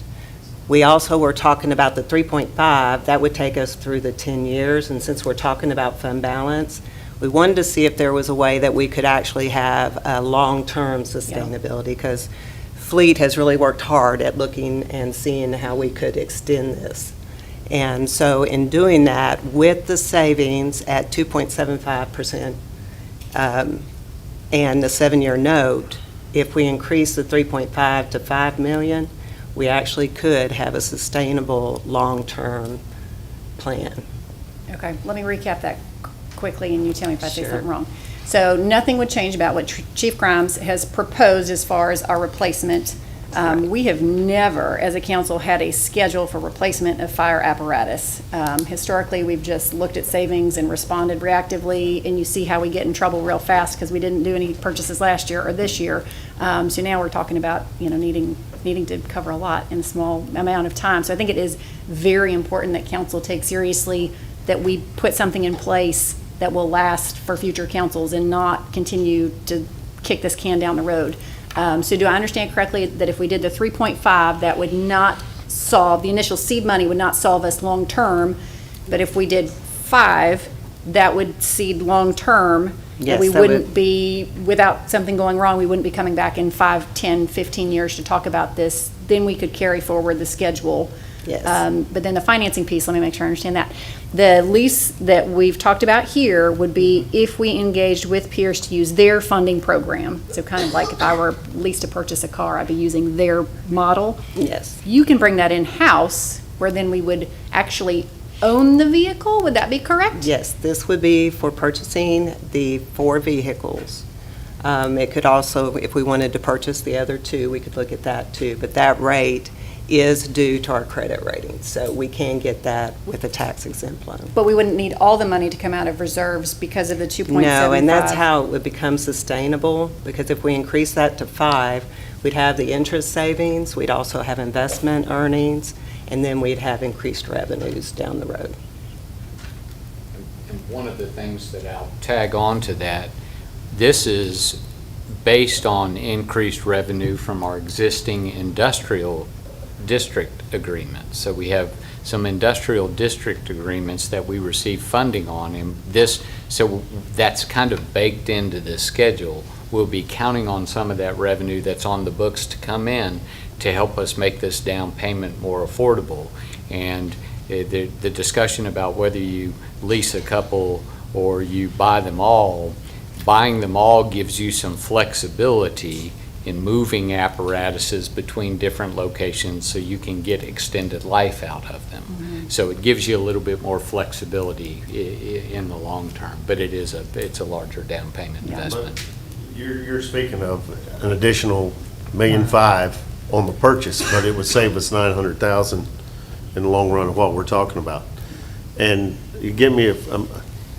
We also were talking about the 3.5, that would take us through the 10 years, and since we're talking about fund balance, we wanted to see if there was a way that we could actually have a long-term sustainability, because Fleet has really worked hard at looking and seeing how we could extend this. And so in doing that, with the savings at 2.75% and the 7-year note, if we increase the 3.5 to 5 million, we actually could have a sustainable long-term plan. Okay, let me recap that quickly, and you tell me if I say Sure. something wrong. So nothing would change about what Chief Grimes has proposed as far as our replacement. We have never, as a council, had a schedule for replacement of fire apparatus. Historically, we've just looked at savings and responded reactively, and you see how we get in trouble real fast because we didn't do any purchases last year or this year. So now we're talking about, needing to cover a lot in a small amount of time. So I think it is very important that council take seriously that we put something in place that will last for future councils and not continue to kick this can down the road. So do I understand correctly that if we did the 3.5, that would not solve, the initial seed money would not solve us long-term, but if we did 5, that would seed long-term, Yes, and we that wouldn't would- be, without something going wrong, we wouldn't be coming back in 5, 10, 15 years to talk about this. Then we could carry forward the schedule. Yes. But then the financing piece, let me make sure I understand that. The lease that we've talked about here would be if we engaged with Pierce to use their funding program. So kind of like if I were leased to purchase a car, I'd be using their model. Yes. You can bring that in-house, where then we would actually own the vehicle. Would that be correct? Yes, this would be for purchasing the 4 vehicles. It could also, if we wanted to purchase the other 2, we could look at that too. But that rate is due to our credit rating, so we can get that with a tax-exempt loan. But we wouldn't need all the money to come out of reserves because of the 2.75. No, and that's how it would become sustainable, because if we increase that to 5, we'd have the interest savings, we'd also have investment earnings, and then we'd have increased revenues down the road. And one of the things that I'll tag on to that, this is based on increased revenue from our existing industrial district agreements. So we have some industrial district agreements that we receive funding on, and so that's kind of baked into the schedule. We'll be counting on some of that revenue that's on the books to come in to help us make this down payment more affordable. And the discussion about whether you lease a couple or you buy them all, buying them all gives you some flexibility in moving apparatuses between different locations so you can get extended life out of them. Mm-hmm. So it gives you a little bit more flexibility in the long term, but it's a larger down payment investment. But you're speaking of an additional $1.5 million on the purchase, but it would save us $900,000 in the long run of what we're talking about. And you give me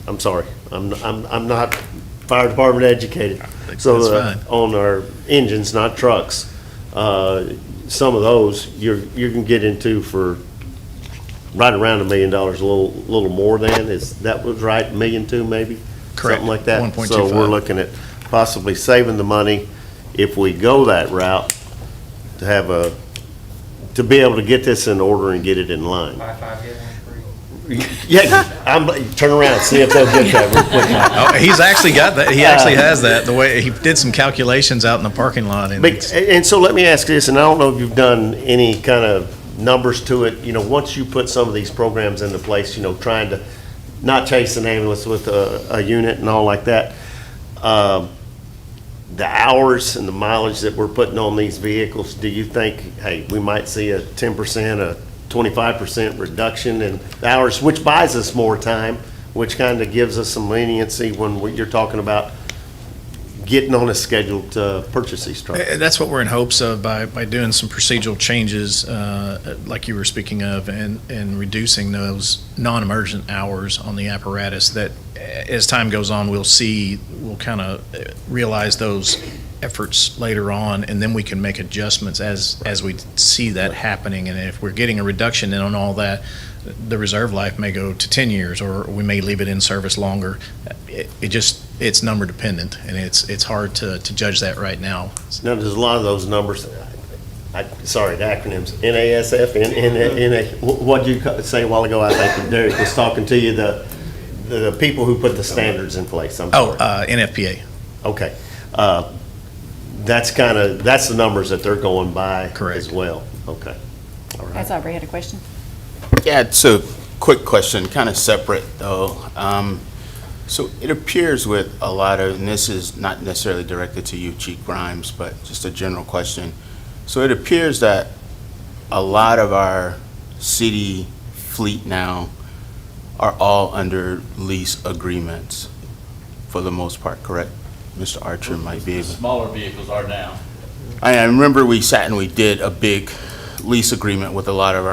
I'm sorry, I'm not fire department educated. So on our engines, not trucks, some of those you can get into for right around $1 million, a little more than, that was right, 1.2 million maybe? Correct. Something like that? 1.25. So we're looking at possibly saving the money if we go that route to be able to get this in order and get it in line. Buy 5, get 1 free. Yeah, turn around, see if they'll get that real quick. Oh, he's actually got that. He actually has that. The way he did some calculations out in the parking lot, and And so let me ask this, and I don't know if you've done any kind of numbers to it, once you put some of these programs into place, trying to not chase an ambulance with a unit and all like that, the hours and the mileage that we're putting on these vehicles, do you think, hey, we might see a 10%, a 25% reduction in the hours, which buys us more time, which kind of gives us some leniency when you're talking about getting on a schedule to purchase these trucks? that's what we're in hopes of by doing some procedural changes, like you were speaking of, and reducing those non-emergent hours on the apparatus. That as time goes on, we'll kind of realize those efforts later on, and then we can make adjustments as we see that happening. And if we're getting a reduction in on all that, the reserve life may go to 10 years, or we may leave it in service longer. It's number dependent, and it's hard to judge that right now. Now, there's a lot of those numbers, sorry, the acronyms, NASF, what did you say a while ago? I think Derek was talking to you, the people who put the standards in place. I'm sorry. NFPA. Okay. That's the numbers that they're going by. Correct. As well. Okay. All right. That's Aubrey had a question. Yeah, it's a quick question, kind of separate though. So it appears with a lot of, and this is not necessarily directed to you, Chief Grimes, but just a general question. So it appears that a lot of our city fleet now are all under lease agreements for the most part, correct? Mr. Archer might be able. Smaller vehicles are now. I remember we sat and we did a big lease agreement with a lot of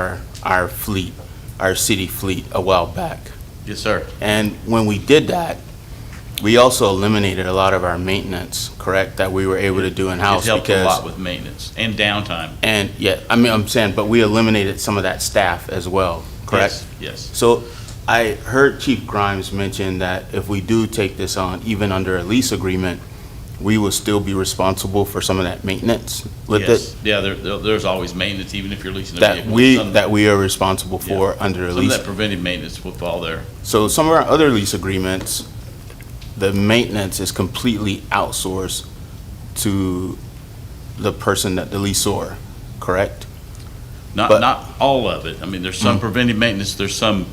our fleet, our city fleet a while back. Yes, sir. And when we did that, we also eliminated a lot of our maintenance, correct, that we were able to do in-house. It helped a lot with maintenance and downtime. And yeah, I'm saying, but we eliminated some of that staff as well, correct? Yes. So I heard Chief Grimes mention that if we do take this on, even under a lease agreement, we will still be responsible for some of that maintenance with Yes. it? Yeah, there's always maintenance, even if you're leasing a vehicle. That we are responsible for under a lease. Some of that preventive maintenance will fall there. So some of our other lease agreements, the maintenance is completely outsourced to the person that the leaseor, correct? Not all of it. I mean, there's some preventive maintenance, there's some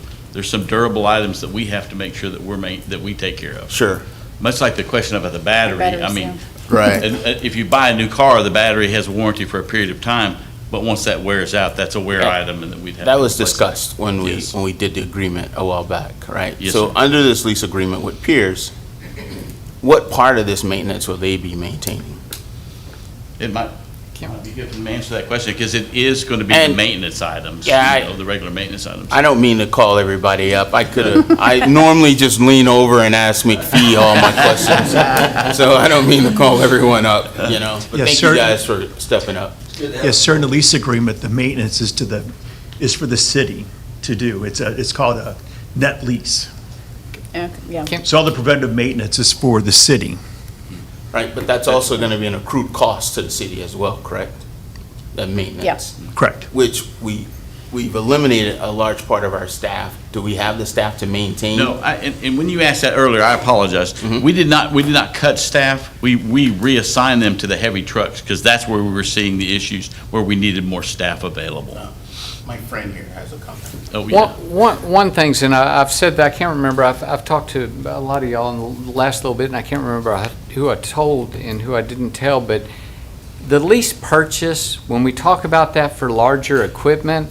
durable items that we have to make sure that we take care of. Sure. Much like the question about the battery. Batteries, I mean, yeah. Right. and if you buy a new car, the battery has a warranty for a period of time, but once that wears out, that's a wear item, and then we'd have. That to was replace discussed when Yes. we did the agreement a while back, right? Yes, So sir. under this lease agreement with Pierce, what part of this maintenance will they be maintaining? It might be good for them to answer that question, because it is going to be the And- maintenance items, Yeah, the regular maintenance items. I don't mean to call everybody up. I normally just lean over and ask McPhee all my questions. So I don't mean to call everyone up, But Yes, thank sir. you guys for stepping up. Yes, sir, in the lease agreement, the maintenance is for the city to do. It's called a net lease. Yeah. So all the preventive maintenance is for the city. Right, but that's also going to be an accrued cost to the city as well, correct? The maintenance. Correct. Which we've eliminated a large part of our staff. Do we have the staff to maintain? No, and when you asked that earlier, I apologize. Mm-hmm. We did not cut staff. We reassigned them to the heavy trucks, because that's where we were seeing the issues, where we needed more staff available. My friend here has a comment. Oh, yeah. One thing, and I've said that, I can't remember, I've talked to a lot of y'all in the last little bit, and I can't remember who I told and who I didn't tell, but the lease purchase, when we talk about that for larger equipment,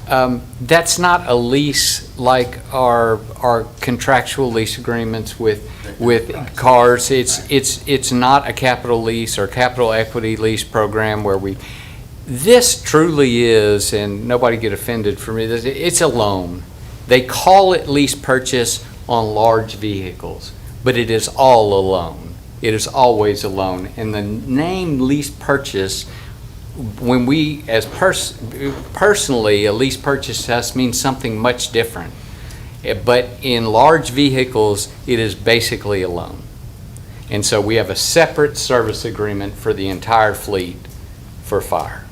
that's not a lease like our contractual lease agreements with cars. It's not a capital lease or capital equity lease program where this truly is, and nobody get offended for me, it's a loan. They call it lease purchase on large vehicles, but it is all a loan. It is always a loan. And the name lease purchase when we, as personally, a lease purchase to us means something much different. But in large vehicles, it is basically a loan. And so we have a separate service agreement for the entire fleet for fire.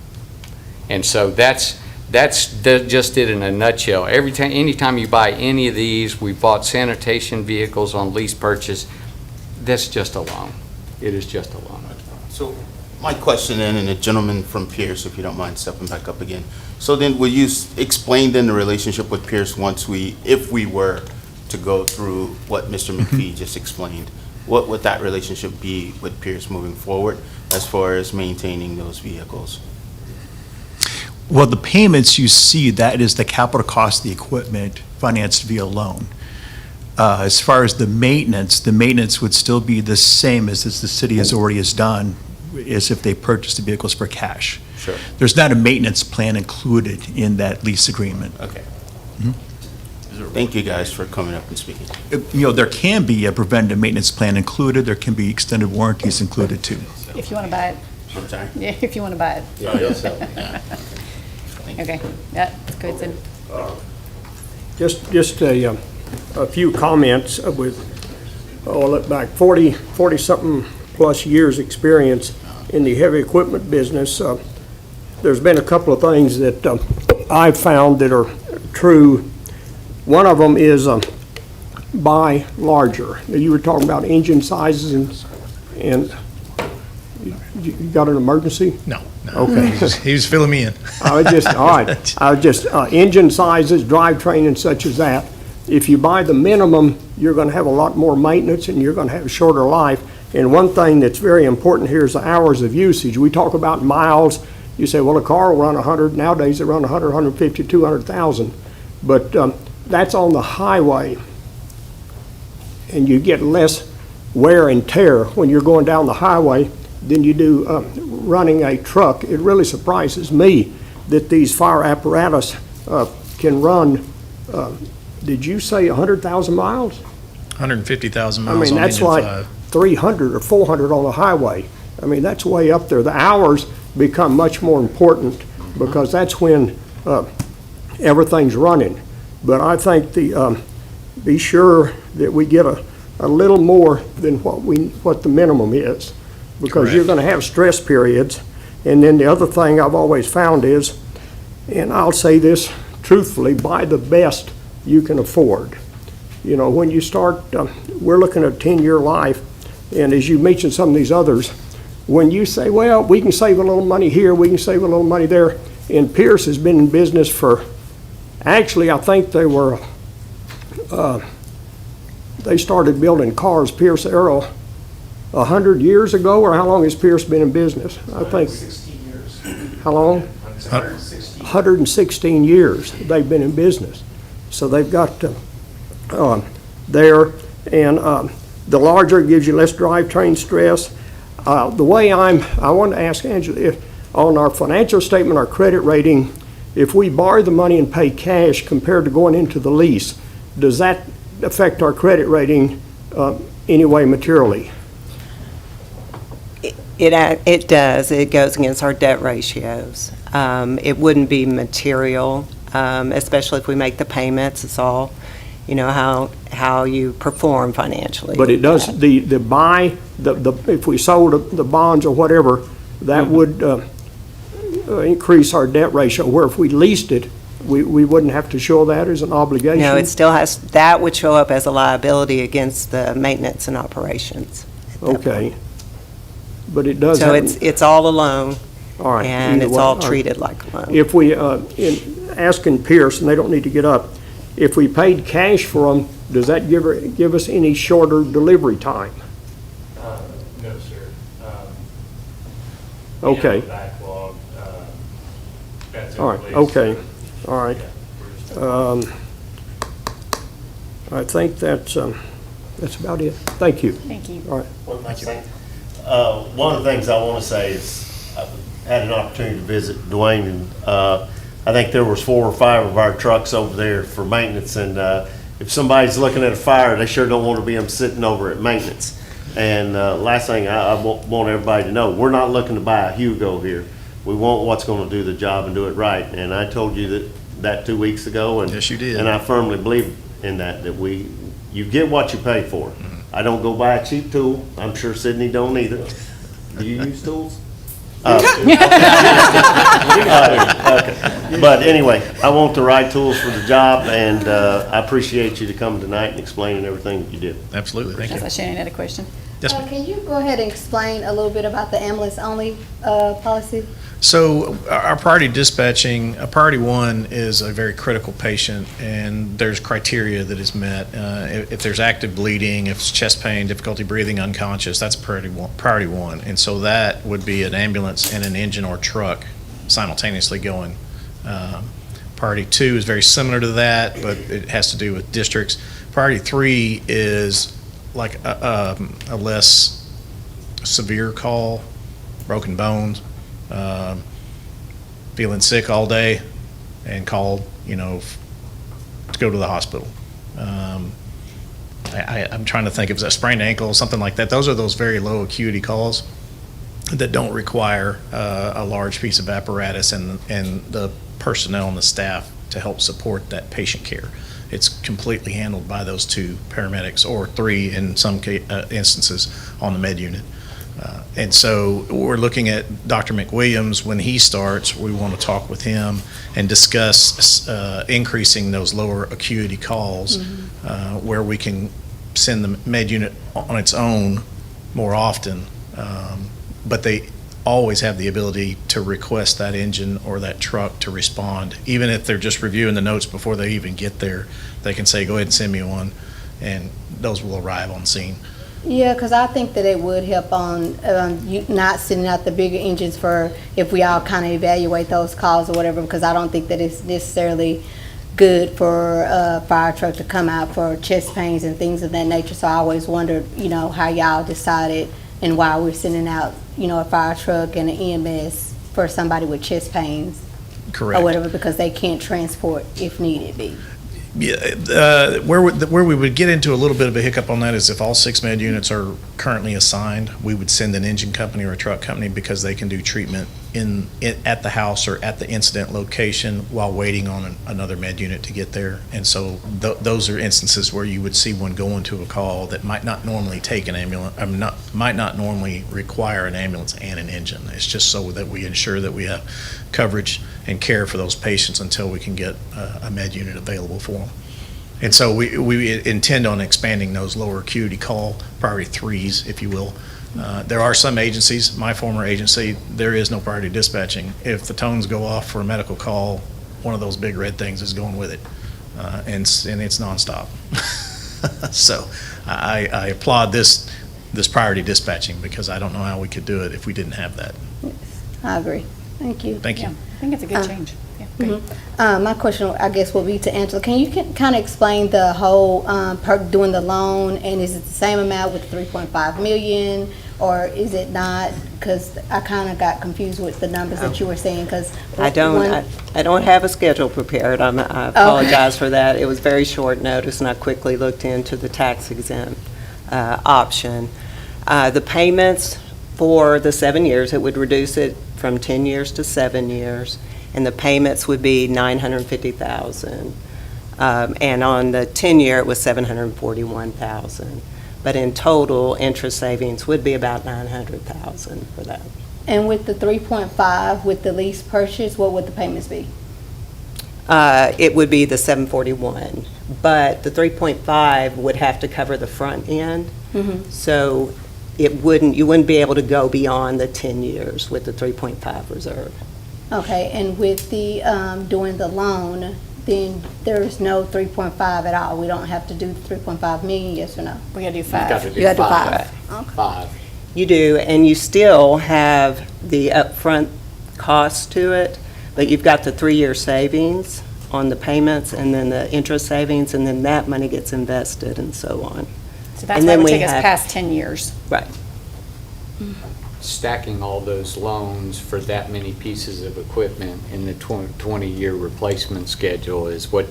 And so that's just it in a nutshell. Anytime you buy any of these, we bought sanitation vehicles on lease purchase, that's just a loan. It is just a loan. So my question then, and the gentleman from Pierce, if you don't mind stepping back up again. So then will you explain then the relationship with Pierce if we were to go through what Mr. McPhee just explained? What would that relationship be with Pierce moving forward as far as maintaining those vehicles? Well, the payments you see, that is the capital cost of the equipment financed via loan. As far as the maintenance would still be the same as the city has already done, as if they purchased the vehicles for cash. Sure. There's not a maintenance plan included in that lease agreement. Okay. Thank you guys for coming up and speaking. There can be a preventative maintenance plan included. There can be extended warranties included too. If you want to buy it. I'm sorry? Yeah, if you want to buy it. Yeah, you'll sell it. Yeah. Okay, yeah, go ahead, Sid. Just a few comments with, I'll look back, 40-something plus years experience in the heavy equipment business. There's been a couple of things that I've found that are true. One of them is buy larger. You were talking about engine sizes and you got an emergency? No. Okay. He was filling me in. All right. Engine sizes, drivetrain and such as that. If you buy the minimum, you're going to have a lot more maintenance and you're going to have a shorter life. And one thing that's very important here is the hours of usage. We talk about miles. You say, well, a car will run 100. Nowadays, they run 100, 150, 200,000. But that's on the highway. And you get less wear and tear when you're going down the highway than you do running a truck. It really surprises me that these fire apparatus can run, did you say 100,000 miles? 150,000 I miles mean, on that's engine like 5. 300 or 400 on the highway. I mean, that's way up there. The hours become much more important because that's when everything's running. But I think be sure that we get a little more than what the minimum is, because you're going to have stress periods. And then the other thing I've always found is, and I'll say this truthfully, buy the best you can afford. You know, when you start, we're looking at a 10-year life, and as you mentioned some of these others, when you say, well, we can save a little money here, we can save a little money there, and Pierce has been in business for, actually, I think they were, they started building cars, Pierce Arrow, 100 years ago, or how long has Pierce been in business? I think 116 years. How long? 116 years they've been in business. So they've got there, and the larger gives you less drivetrain stress. The way I want to ask Angela, if on our financial statement, our credit rating, if we borrow the money and pay cash compared to going into the lease, does that affect our credit rating anyway materially? It does. It goes against our debt ratios. It wouldn't be material, especially if we make the payments. It's all, you know, how you perform financially. But it does, if we sold the bonds or whatever, that would increase our debt ratio, where if we leased it, we wouldn't have to show that as an obligation? No, it still has, that would show up as a liability against the maintenance and operations. Okay. But it does So have. it's all a loan. All right. And either it's way. all treated like a loan. If we, in asking Pierce, and they don't need to get up, if we paid cash for them, does that give us any shorter delivery time? No, sir. Okay. Backlog, that's in All right, place. okay, all right. I think that's about it. Thank you. Thank you. All right. One of the things I want to say is I've had an opportunity to visit Dwayne, and I think there was 4 or 5 of our trucks over there for maintenance, and if somebody's looking at a fire, they sure don't want to be them sitting over at maintenance. And last thing I want everybody to know, we're not looking to buy a Hugo here. We want what's gonna do the job and do it right. And I told you that 2 weeks ago, and. Yes, you did. And I firmly believe in that you get what you pay for. I don't go buy a cheap tool. I'm sure Sydney don't either. Do you use tools? Okay. But anyway, I want the right tools for the job, and I appreciate you to come tonight and explaining everything that you did. Absolutely, thank you. That's Shannon had a question. Yes, ma'am. Can you go ahead and explain a little bit about the ambulance-only policy? So our priority dispatching, priority one is a very critical patient, and there's criteria that is met. If there's active bleeding, if it's chest pain, difficulty breathing, unconscious, that's priority one. And so that would be an ambulance and an engine or truck simultaneously going. Priority two is very similar to that, but it has to do with districts. Priority three is like a less severe call, broken bones, feeling sick all day, and called, to go to the hospital. I'm trying to think, if it's a sprained ankle, something like that. Those are those very low acuity calls that don't require a large piece of apparatus and the personnel and the staff to help support that patient care. It's completely handled by those two paramedics, or three in some instances, on the med unit. And so we're looking at Dr. McWilliams. When he starts, we want to talk with him and discuss increasing those lower acuity calls, where we can send the med unit on its own more often, but they always have the ability to request that engine or that truck to respond. Even if they're just reviewing the notes before they even get there, they can say, go ahead and send me one, and those will arrive on scene. Yeah, because I think that it would help on you not sending out the bigger engines for if we all kind of evaluate those calls or whatever, because I don't think that it's necessarily good for a fire truck to come out for chest pains and things of that nature. So I always wondered, how y'all decided and why we're sending out, a fire truck and an EMS for somebody with chest pains. Correct. Or whatever, because they can't transport if needed be. Yeah, where we would get into a little bit of a hiccup on that is if all 6 med units are currently assigned, we would send an engine company or a truck company, because they can do treatment at the house or at the incident location while waiting on another med unit to get there. And so those are instances where you would see one go into a call that might not normally take an ambulance, might not normally require an ambulance and an engine. It's just so that we ensure that we have coverage and care for those patients until we can get a med unit available for them. And so we intend on expanding those lower acuity call, priority threes, if you will. There are some agencies, my former agency, there is no priority dispatching. If the tones go off for a medical call, one of those big red things is going with it, and it's nonstop. So I applaud this priority dispatching, because I don't know how we could do it if we didn't have that. Yes, I agree. Thank you. Thank you. I think it's a good change. Yeah, good. My question, I guess, will be to Angela. Can you kind of explain the whole doing the loan, and is it the same amount with 3.5 million, or is it not? Because I kind of got confused with the numbers that you were saying. Because I don't have a schedule prepared. I apologize for that. It was very short notice, and I quickly looked into the tax exempt option. The payments for the 7 years, it would reduce it from 10 years to 7 years, and the payments would be $950,000. And on the 10-year, it was $741,000. But in total, interest savings would be about $900,000 for that. And with the 3.5, with the lease purchase, what would the payments be? It would be the $741, but the 3.5 would have to cover the front end. So you wouldn't be able to go beyond the 10 years with the 3.5 reserve. Okay, and with the doing the loan, then there's no 3.5 at all. We don't have to do 3.5 million, yes or no? We gotta do You 5. got to do You gotta do 5. Okay. 5. You do, and you still have the upfront cost to it, but you've got the 3-year savings on the payments, and then the interest savings, and then that money gets invested and so on. So that's And why it then would we take us have- past 10 years. Right. Stacking all those loans for that many pieces of equipment in the 20-year replacement schedule is what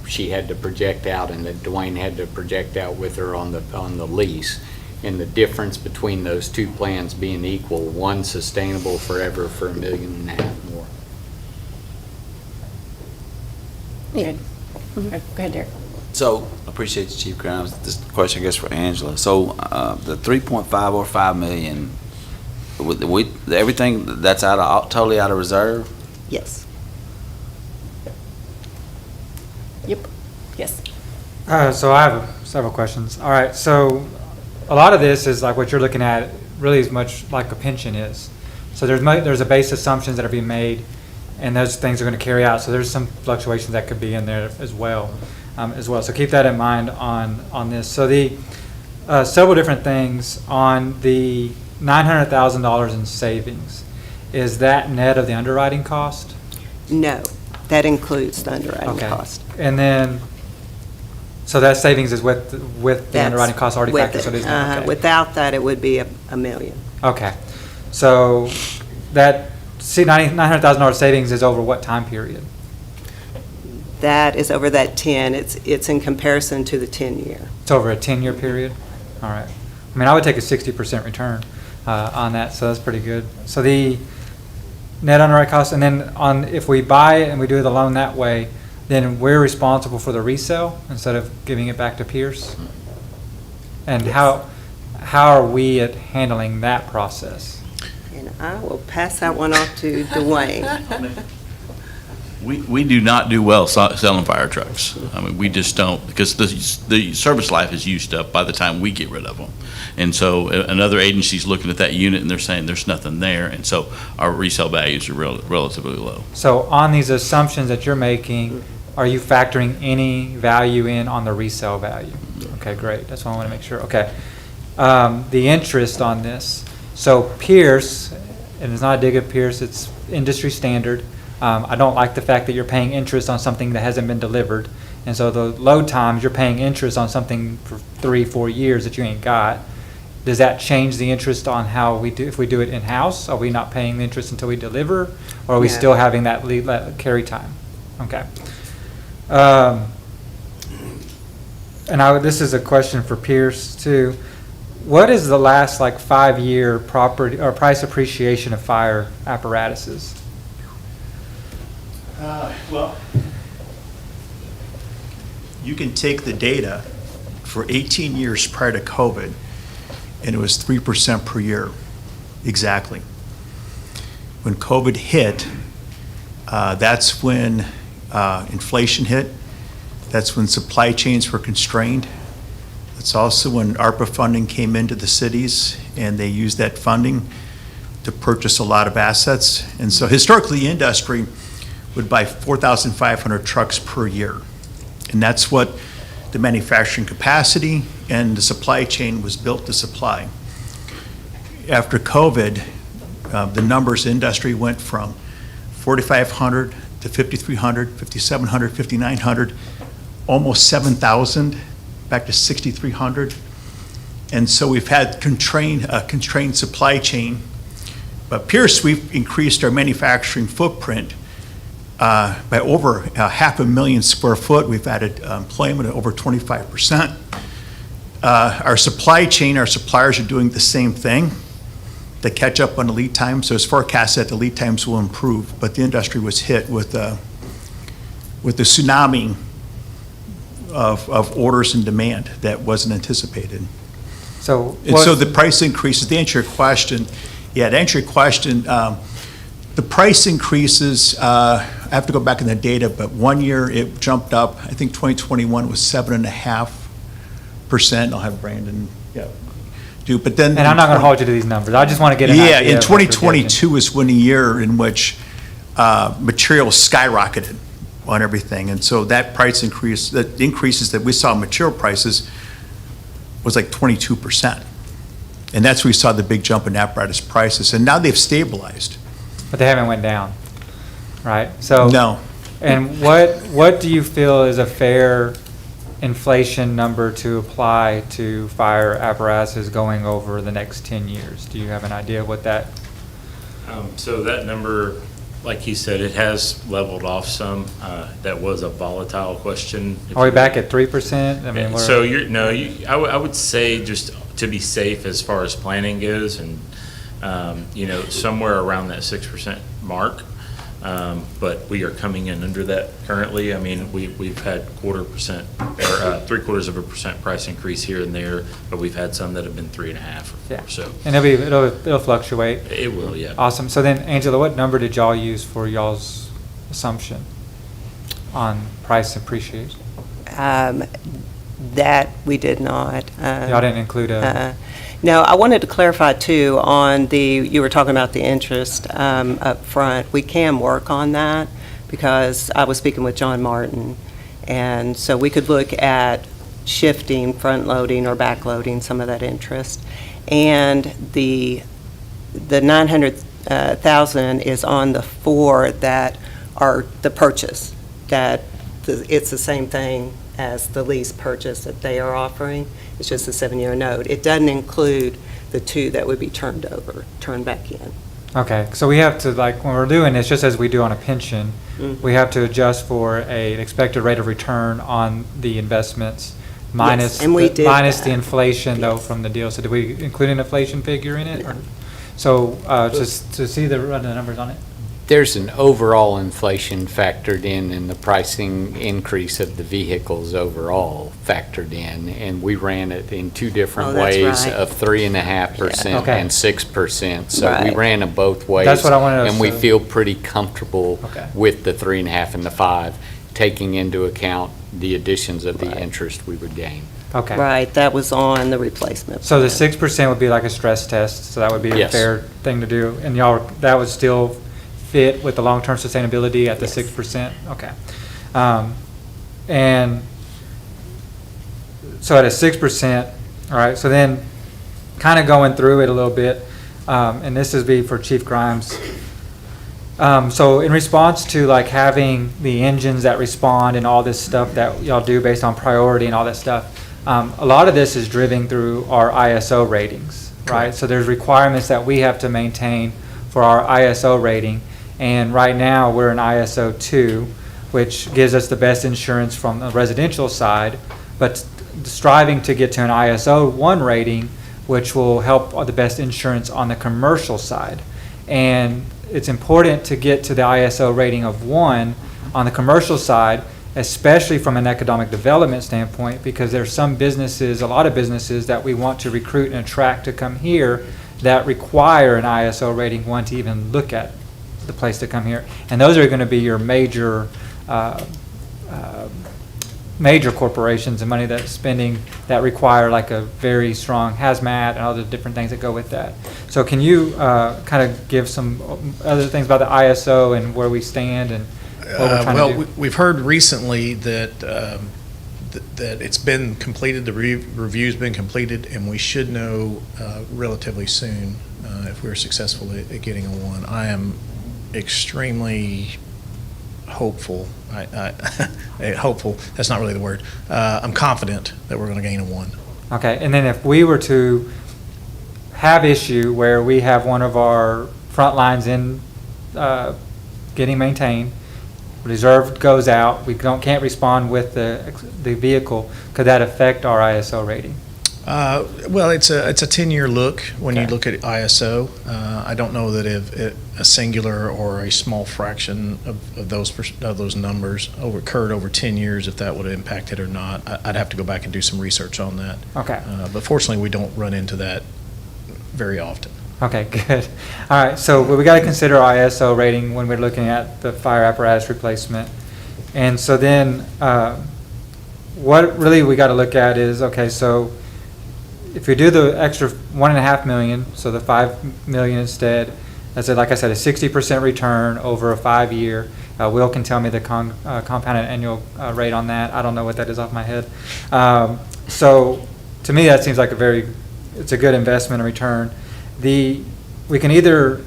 she had to project out, and that Dwayne had to project out with her on the lease. and the difference between those two plans being equal, one sustainable forever for $1.5 million more. Yeah. Go ahead, Derek. So, appreciate you, Chief Grimes. This question, I guess, for Angela. So, the 3.5 or 5 million, everything that's totally out of reserve? Yes. Yep. Yes. So I have several questions. All right, so a lot of this is like what you're looking at, really as much like a pension is. So there's a base assumptions that are being made, and those things are going to carry out. So there's some fluctuations that could be in there as well. So keep that in mind on this. So the several different things on the $900,000 in savings. Is that net of the underwriting cost? No, that includes the underwriting Okay. cost. And then, so that savings is with the underwriting cost already With factored? So it it. is not, okay. Without that, it would be $1 million. Okay. So that $900,000 savings is over what time period? That is over that 10. It's in comparison to the 10-year. It's over a 10-year period? All right. I mean, I would take a 60% return on that, so that's pretty good. So the net underwriting cost, and then if we buy it and we do the loan that way, then we're responsible for the resale instead of giving it back to Pierce? And Yes. how are we at handling that process? And I will pass that one off to Dwayne. We do not do well selling fire trucks. I mean, we just don't, because the service life is used up by the time we get rid of them. And so another agency's looking at that unit and they're saying there's nothing there, and so our resale values are relatively low. So on these assumptions that you're making, are you factoring any value in on the resale value? Okay, great. That's what I want to make sure. Okay. The interest on this. So Pierce, and it's not a dig at Pierce, it's industry standard. I don't like the fact that you're paying interest on something that hasn't been delivered. And so the load times, you're paying interest on something for 3-4 years that you ain't got. Does that change the interest on how we do, if we do it in-house? Are we not paying the interest until we deliver? Or are we No. still having that carry time? Okay. This is a question for Pierce too. What is the last 5-year property or price appreciation of fire apparatuses? Well, you can take the data for 18 years prior to COVID, and it was 3% per year, exactly. When COVID hit, that's when inflation hit. That's when supply chains were constrained. It's also when ARPA funding came into the cities, and they used that funding to purchase a lot of assets. And so historically, the industry would buy 4,500 trucks per year. And that's what the manufacturing capacity and the supply chain was built to supply. After COVID, the numbers industry went from 4,500 to 5,300, 5,700, 5,900, almost 7,000, back to 6,300. And so we've had constrained supply chain. But Pierce, we've increased our manufacturing footprint by over 500,000 square foot. We've added employment of over 25%. Our supply chain, our suppliers are doing the same thing to catch up on the lead time. So it's forecast that the lead times will improve, but the industry was hit with the tsunami of orders and demand that wasn't anticipated. So the price increases, to answer your question, the price increases, I have to go back in the data, but 1 year it jumped up. I think 2021 was 7.5%. I'll have Brandon do, but then. And I'm not going to hold you to these numbers. I just want to get an idea. Yeah, in of what you're 2022 is when the year in which materials skyrocketed on everything. And so that price increase, the increases that we saw in material prices was like 22%. And that's where we saw the big jump in apparatus prices. And now they've stabilized. But they haven't went down, right? So No. And what do you feel is a fair inflation number to apply to fire apparatuses going over the next 10 years? Do you have an idea of what that? So that number, like he said, it has leveled off some. That was a volatile question. Are we back at 3%? I mean, So I would say just to be safe as far as planning goes, and, somewhere around that 6% mark. But we are coming in under that currently. I mean, we've had 0.25% or 0.75% price increase here and there, but we've had some that have been 3.5 or 4. So, And it'll fluctuate. it will, yeah. Awesome. So then, Angela, what number did y'all use for y'all's assumption on price appreciation? That we did not. Y'all didn't include No, I wanted to clarify too on you were talking about the interest up front. We can work on that because I was speaking with John Martin. And so we could look at shifting, front-loading or back-loading some of that interest. And the 900,000 is on the 4 that are the purchase, it's the same thing as the lease purchase that they are offering. It's just a 7-year note. It doesn't include the 2 that would be turned back in. Okay, so we have to, like, when we're doing this, just as we do on a pension, we have to adjust for an expected rate of return on the investments minus, and we did minus that. the inflation, though, from the deal. So did we include an inflation figure in it? So just to see the numbers on it? There's an overall inflation factored in the pricing increase of the vehicles overall factored in, and we ran it in 2 different that's ways right. of 3.5% Yeah. Okay. and 6%. So we Right. ran them both ways. That's what I wanted to know, And we so- feel pretty comfortable Okay. with the 3.5 and the 5, taking into account the additions of the interest we would gain. Okay. Right, that was on the replacement. So the plan. 6% would be like a stress test, so that would be a Yes. fair thing to do. And that would still fit with the long-term sustainability at the 6%? Okay. And so at a 6%, all right, so then kind of going through it a little bit, and this is be for Chief Grimes. So in response to like having the engines that respond and all this stuff that y'all do based on priority and all that stuff, a lot of this is driven through our ISO ratings, right? So there's requirements that we have to maintain for our ISO rating. And right now, we're in ISO 2, which gives us the best insurance from the residential side, but striving to get to an ISO 1 rating, which will help the best insurance on the commercial side. And it's important to get to the ISO rating of 1 on the commercial side, especially from an economic development standpoint, because there's some businesses, a lot of businesses that we want to recruit and attract to come here that require an ISO rating 1 to even look at the place to come here. And those are going to be your major major corporations and money that's spending that require like a very strong hazmat and other different things that go with that. So can you kind of give some other things about the ISO and where we stand and what we're trying to do? We've heard recently that that it's been completed, the review's been completed, and we should know relatively soon if we're successful at getting a 1. I am extremely hopeful. Hopeful, that's not really the word. I'm confident that we're going to gain a 1. Okay, and then if we were to have issue where we have one of our front lines in getting maintained, reserve goes out, we can't respond with the vehicle, could that affect our ISO rating? Well, it's a 10-year look when you look at ISO. I don't know that if a singular or a small fraction of those numbers occurred over 10 years, if that would impact it or not. I'd have to go back and do some research on that. Okay. But fortunately, we don't run into that very often. Okay, good. All right, so we got to consider ISO rating when we're looking at the fire apparatus replacement. And so then what really we got to look at is, okay, so if we do the extra $1.5 million, so the $5 million instead, that's like I said, a 60% return over a 5-year. Will can tell me the compounded annual rate on that. I don't know what that is off my head. So to me, that seems like it's a good investment and return. We can either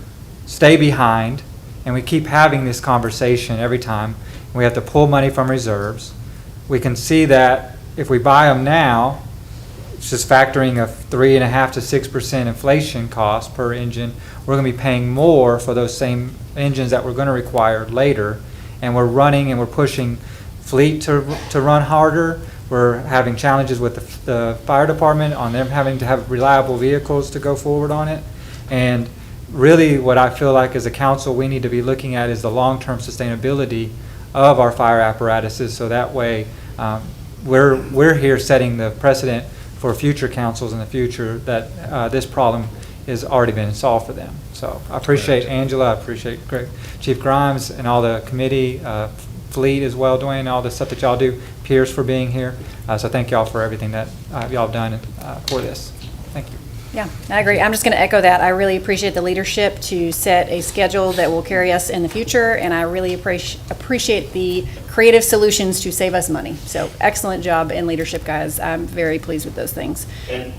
stay behind, and we keep having this conversation every time. We have to pull money from reserves. We can see that if we buy them now, it's just factoring a 3.5% to 6% inflation cost per engine. We're going to be paying more for those same engines that we're going to require later, and we're running and we're pushing fleet to run harder. we're having challenges with the fire department on them having to have reliable vehicles to go forward on it. And really what I feel like as a council we need to be looking at is the long-term sustainability of our fire apparatuses, so that way we're here setting the precedent for future councils in the future that this problem has already been solved for them. So I appreciate Angela, I appreciate Chief Grimes and all the committee, Fleet as well, Dwayne, all the stuff that y'all do, Pierce for being here. So thank y'all for everything that y'all have done for this. Thank you. Yeah, I agree. I'm just going to echo that. I really appreciate the leadership to set a schedule that will carry us in the future, and I really appreciate the creative solutions to save us money. So excellent job in leadership, guys. I'm very pleased with those things. And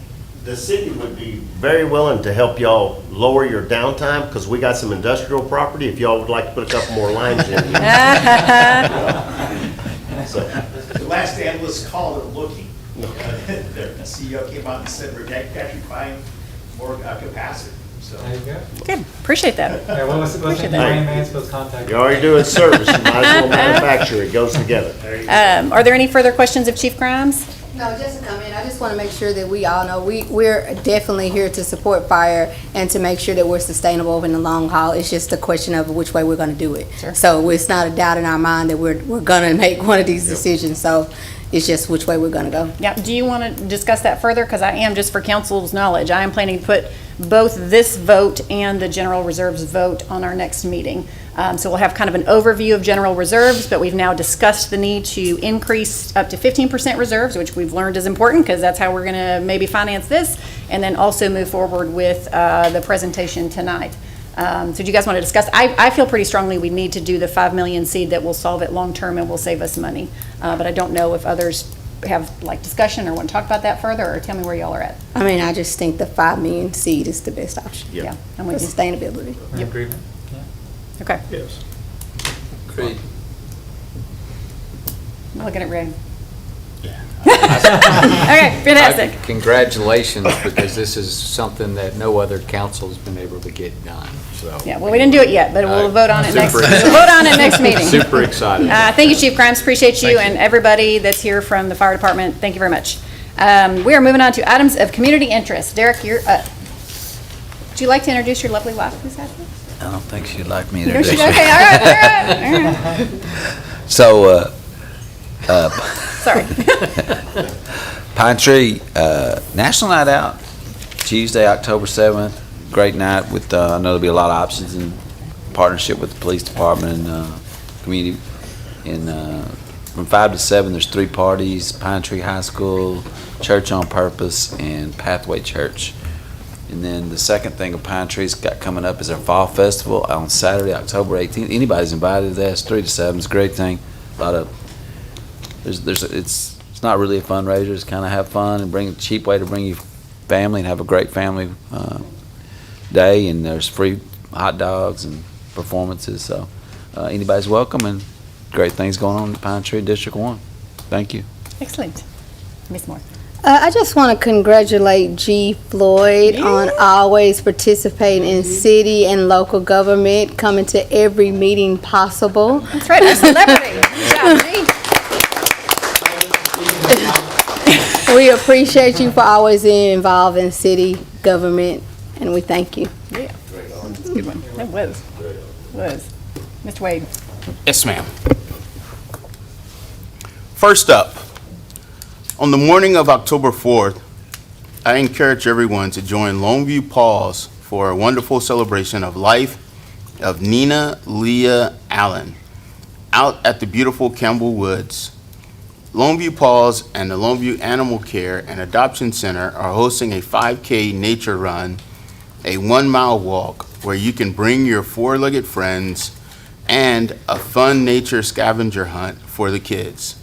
the city would be very willing to help y'all lower your downtime, because we got some industrial property, if y'all would like to put a couple more lines in. So, the last analyst called it looking. The CEO came out and said we're actually buying more capacity. So there you go. Good. Appreciate that. Yeah, what's Appreciate the that. Mansfield's contact? You're already doing service, you might as well manufacture, it goes together. Are there any further questions of Chief Grimes? No, just to come in, I just want to make sure that we all know we're definitely here to support fire and to make sure that we're sustainable in the long haul. It's just a question of which way we're going to do it. Sure. So it's not a doubt in our mind that we're going to make one of these decisions. So it's just which way we're going to go. Yeah. Do you want to discuss that further? Because I am, just for council's knowledge, I am planning to put both this vote and the general reserves vote on our next meeting. So we'll have kind of an overview of general reserves, but we've now discussed the need to increase up to 15% reserves, which we've learned is important because that's how we're going to maybe finance this, and then also move forward with the presentation tonight. So do you guys want to discuss? I feel pretty strongly we need to do the 5 million seed that will solve it long term and will save us money. But I don't know if others have like discussion or want to talk about that further, or tell me where y'all are at. I mean, I just think the 5 million seed is the best option. Yeah, I'm For with you. sustainability. In agreement. Okay. Yes. Great. I'm looking at Ray. Okay, fantastic. Congratulations, because this is something that no other council's been able to get done, so. Yeah, well, we didn't do it yet, but we'll vote on it next. Super We'll vote on it next meeting. Super excited. Thank you, Chief Grimes. Appreciate you, and everybody that's here from the fire department. Thank you very much. We are moving on to items of community interest. Derek, you're up. Would you like to introduce your lovely wife, who's out here? I don't think she'd like me to No, introduce she's okay. All right, all right. So, Sorry. Pine Tree, National Night Out, Tuesday, October 7th. Great night with, I know there'll be a lot of options in partnership with the police department and community. And from 5 to 7, there's 3 parties: Pine Tree High School, Church on Purpose, and Pathway Church. And then the second thing of Pine Tree's got coming up is our Fall Festival on Saturday, October 18th. Anybody's invited to that. It's 3 to 7. It's a great thing. A lot of it's not really a fundraiser. It's kind of have fun and bring a cheap way to bring your family and have a great family day. And there's free hot dogs and performances. So anybody's welcome, and great things going on in Pine Tree District 1. Thank you. Excellent. Miss Moore. I just want to congratulate G. Floyd on always participating in city and local government, coming to every meeting possible. That's right, our celebrity. Good job, G. We appreciate you for always being involved in city government, and we thank you. Yeah. That's a good one. That was. Mr. Wade. Yes, ma'am. First up, on the morning of October 4th, I encourage everyone to join Longview Pause for a wonderful celebration of life of Nina Leah Allen out at the beautiful Campbell Woods. Longview Pause and the Longview Animal Care and Adoption Center are hosting a 5K nature run, a 1-mile walk where you can bring your 4-legged friends, and a fun nature scavenger hunt for the kids.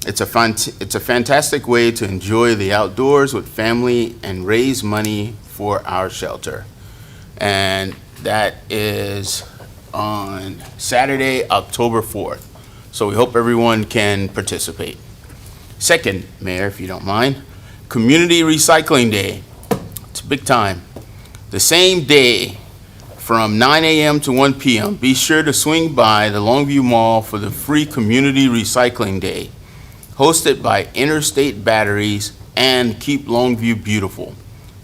It's a fantastic way to enjoy the outdoors with family and raise money for our shelter. And that is on Saturday, October 4th. So we hope everyone can participate. Second, Mayor, if you don't mind, Community Recycling Day. It's big time. The same day from 9 a.m. to 1 p.m., be sure to swing by the Longview Mall for the free Community Recycling Day. hosted by Interstate Batteries and Keep Longview Beautiful.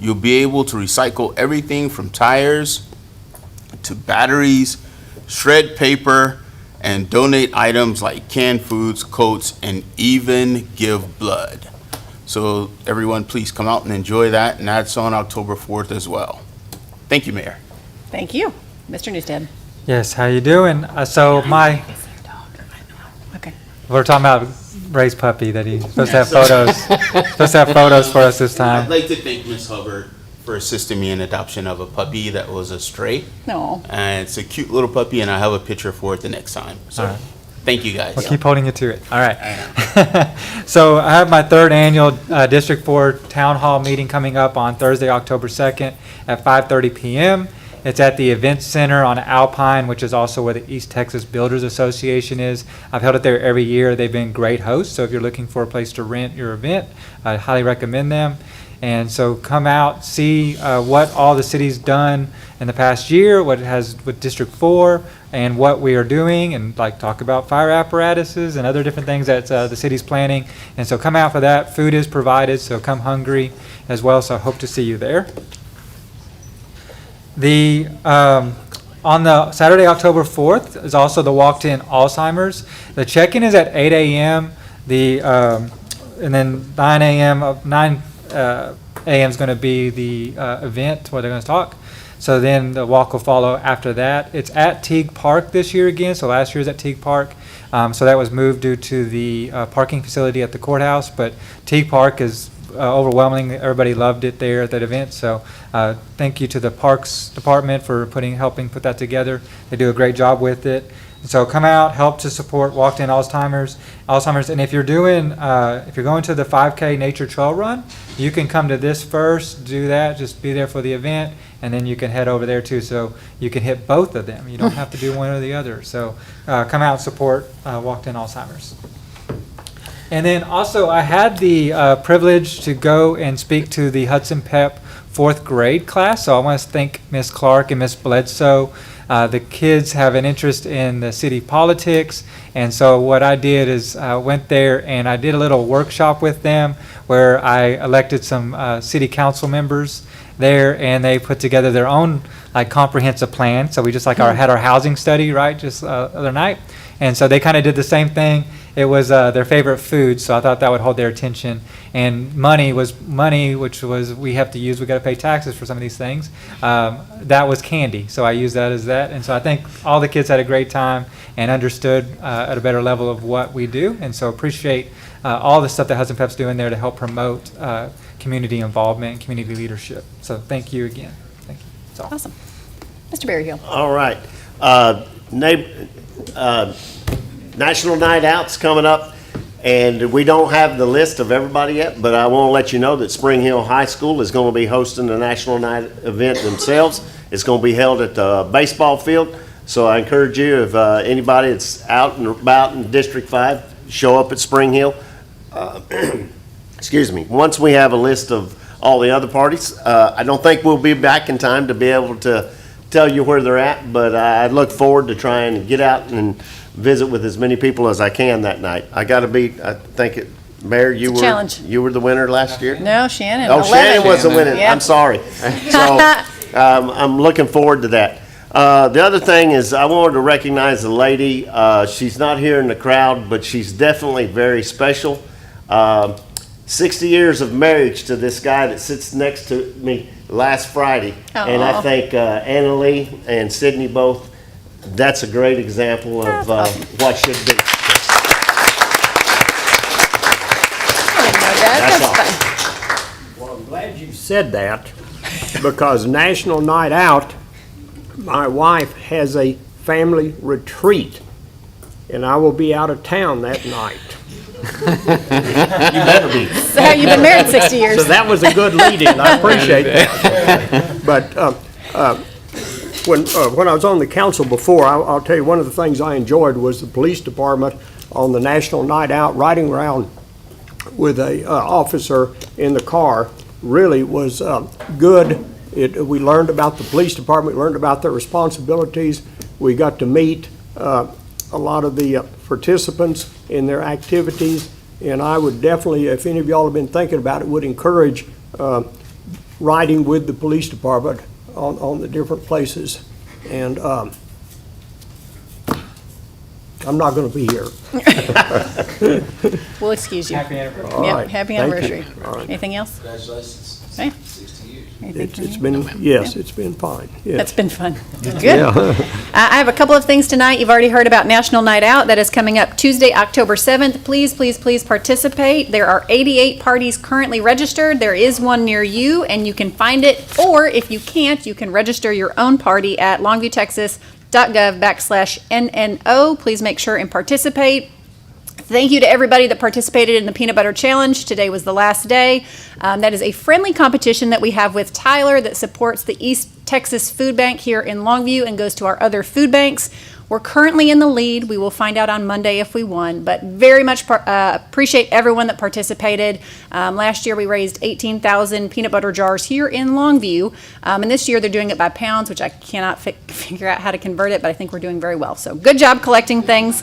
You'll be able to recycle everything from tires to batteries, shred paper, and donate items like canned foods, coats, and even give blood. So everyone, please come out and enjoy that, and that's on October 4th as well. Thank you, Mayor. Thank you. Mr. Newstead. Yes, how you doing? So Okay. we're talking about Ray's puppy that he's supposed to have photos, supposed to have photos for us this I'd time. like to thank Ms. Hubbard for assisting me in adoption of a puppy that was a stray. No. And it's a cute little puppy, and I have a picture for it the next time. So, All right. thank you guys. We'll keep holding you to it. All right. So I have my third annual District 4 Town Hall meeting coming up on Thursday, October 2nd at 5:30 p.m. It's at the Event Center on Alpine, which is also where the East Texas Builders Association is. I've held it there every year. They've been great hosts, so if you're looking for a place to rent your event, I highly recommend them. And so come out, see what all the city's done in the past year, what it has with District 4, and what we are doing, and like talk about fire apparatuses and other different things that the city's planning. And so come out for that. Food is provided, so come hungry as well. So I hope to see you there. On the Saturday, October 4th, is also the Walk to End Alzheimer's. The check-in is at 8 a.m. And then 9 a.m. is going to be the event where they're going to talk. So then the walk will follow after that. It's at Teague Park this year again. So last year was at Teague Park. So that was moved due to the parking facility at the courthouse. But Teague Park is overwhelming. Everybody loved it there at that event. So thank you to the Parks Department for helping put that together. They do a great job with it. So come out, help to support Walk to End Alzheimer's. And if you're going to the 5K Nature Trail Run, you can come to this first, do that, just be there for the event, and then you can head over there too. So you can hit both of them. You don't have to do one or the other. So come out and support Walk to End Alzheimer's. And then also, I had the privilege to go and speak to the Hudson Pep 4th grade class. So I want to thank Ms. Clark and Ms. Bledsoe. The kids have an interest in the city politics. And so what I did is went there and I did a little workshop with them where I elected some city council members there, and they put together their own comprehensive plan. So we just had our housing study, right, just the other night. And so they kind of did the same thing. It was their favorite food, so I thought that would hold their attention. And money, which was we have to use, we got to pay taxes for some of these things. That was candy, so I used that as that. And so I think all the kids had a great time and understood at a better level of what we do. And so appreciate all the stuff that Hudson Pep's doing there to help promote community involvement and community leadership. So thank you again. Thank you. That's all. Awesome. Mr. Berryhill. All right. National Night Out's coming up, and we don't have the list of everybody yet, but I want to let you know that Spring Hill High School is going to be hosting the National Night event themselves. It's going to be held at the baseball field, so I encourage you, if anybody that's out and about in District 5, show up at Spring Hill. Excuse me. Once we have a list of all the other parties, I don't think we'll be back in time to be able to tell you where they're at, but I look forward to trying to get out and visit with as many people as I can that night. I think Mayor, you were the winner last year? No, Shannon. Oh, Shannon was the winner. Yeah. I'm sorry. So I'm looking forward to that. The other thing is I wanted to recognize a lady. She's not here in the crowd, but she's definitely very special. 60 years of marriage to this guy that sits next to me last Friday. Aww. And I think Anna Lee and Sydney both, that's a great example of what should be. That's all. Well, I'm glad you said that, because National Night Out, my wife has a family retreat, and I will be out of town that night. You better be. So you've been married 60 years. So that was a good lead-in. I appreciate that. But when I was on the council before, I'll tell you, one of the things I enjoyed was the police department on the National Night Out, riding around with a officer in the car. Really was good. We learned about the police department, we learned about their responsibilities. We got to meet a lot of the participants in their activities, And I would definitely, if any of y'all have been thinking about it, would encourage riding with the police department on the different places. And I'm not going to be here. We'll excuse you. Happy anniversary. All Yep, right. happy Thank you. anniversary. All right. Anything else? Congratulations. Okay. 60 years. Anything It's from been, you? yes, it's been fine. Yes. That's been fun. Good. Yeah. I have a couple of things tonight. You've already heard about National Night Out. That is coming up Tuesday, October 7th. Please, please, please participate. There are 88 parties currently registered. There is one near you, and you can find it. Or if you can't, you can register your own party at longviewtexas.gov/NNO. Please make sure and participate. Thank you to everybody that participated in the Peanut Butter Challenge. Today was the last day. That is a friendly competition that we have with Tyler that supports the East Texas Food Bank here in Longview and goes to our other food banks. We're currently in the lead. We will find out on Monday if we won, but very much appreciate everyone that participated. Last year we raised 18,000 peanut butter jars here in Longview, and this year they're doing it by pounds, which I cannot figure out how to convert it, but I think we're doing very well. So good job collecting things.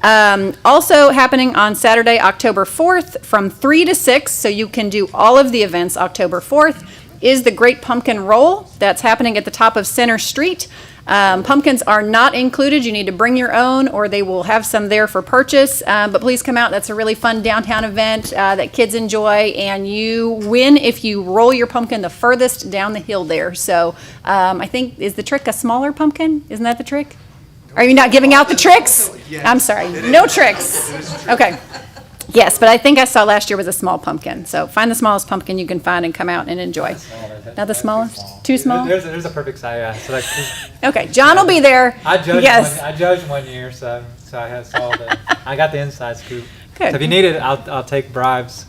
Also happening on Saturday, October 4th from 3 to 6, so you can do all of the events October 4th, is the Great Pumpkin Roll. That's happening at the top of Center Street. Pumpkins are not included. You need to bring your own, or they will have some there for purchase. But please come out. That's a really fun downtown event that kids enjoy, and you win if you roll your pumpkin the furthest down the hill there. So I think, is the trick a smaller pumpkin? Isn't that the trick? Are you not giving out the tricks? I'm sorry, no tricks. Okay. Yes, but I think I saw last year was a small pumpkin. So find the smallest pumpkin you can find and come out and enjoy. Not the smallest? Too small? There's a perfect size, yeah. So like, Okay, John will be there. I judged Yes. I judged one year, so I got the inside scoop. Good. So if you need it, I'll take bribes.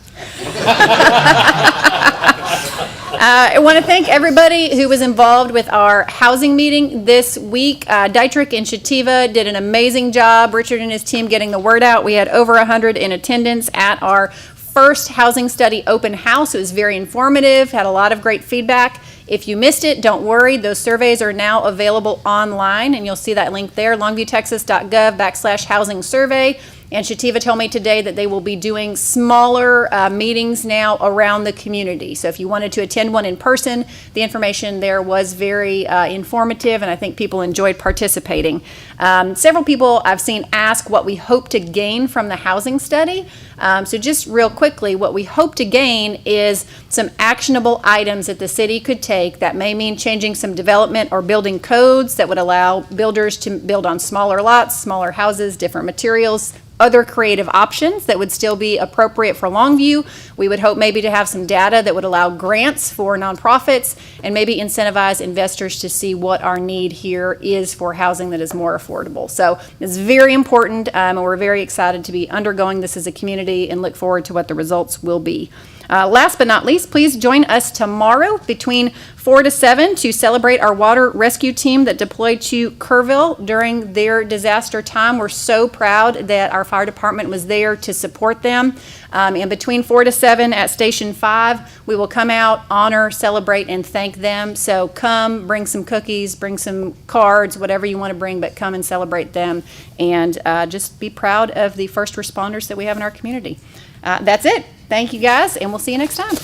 I want to thank everybody who was involved with our housing meeting this week. Dietrich and Shativa did an amazing job. Richard and his team getting the word out. We had over 100 in attendance at our first housing study open house. It was very informative, had a lot of great feedback. If you missed it, don't worry. Those surveys are now available online, and you'll see that link there, longviewtexas.gov/housing survey. And Shativa told me today that they will be doing smaller meetings now around the community. So if you wanted to attend one in person, the information there was very informative, and I think people enjoyed participating. Several people I've seen ask what we hope to gain from the housing study. So just real quickly, what we hope to gain is some actionable items that the city could take that may mean changing some development or building codes that would allow builders to build on smaller lots, smaller houses, different materials, other creative options that would still be appropriate for Longview. We would hope maybe to have some data that would allow grants for nonprofits and maybe incentivize investors to see what our need here is for housing that is more affordable. So it's very important, and we're very excited to be undergoing this as a community and look forward to what the results will be. Last but not least, please join us tomorrow between 4 to 7 to celebrate our water rescue team that deployed to Kerrville during their disaster time. We're so proud that our fire department was there to support them. And between 4 to 7 at Station 5, we will come out, honor, celebrate, and thank them. So come, bring some cookies, bring some cards, whatever you want to bring, but come and celebrate them. And just be proud of the first responders that we have in our community. That's it. Thank you, guys, and we'll see you next time.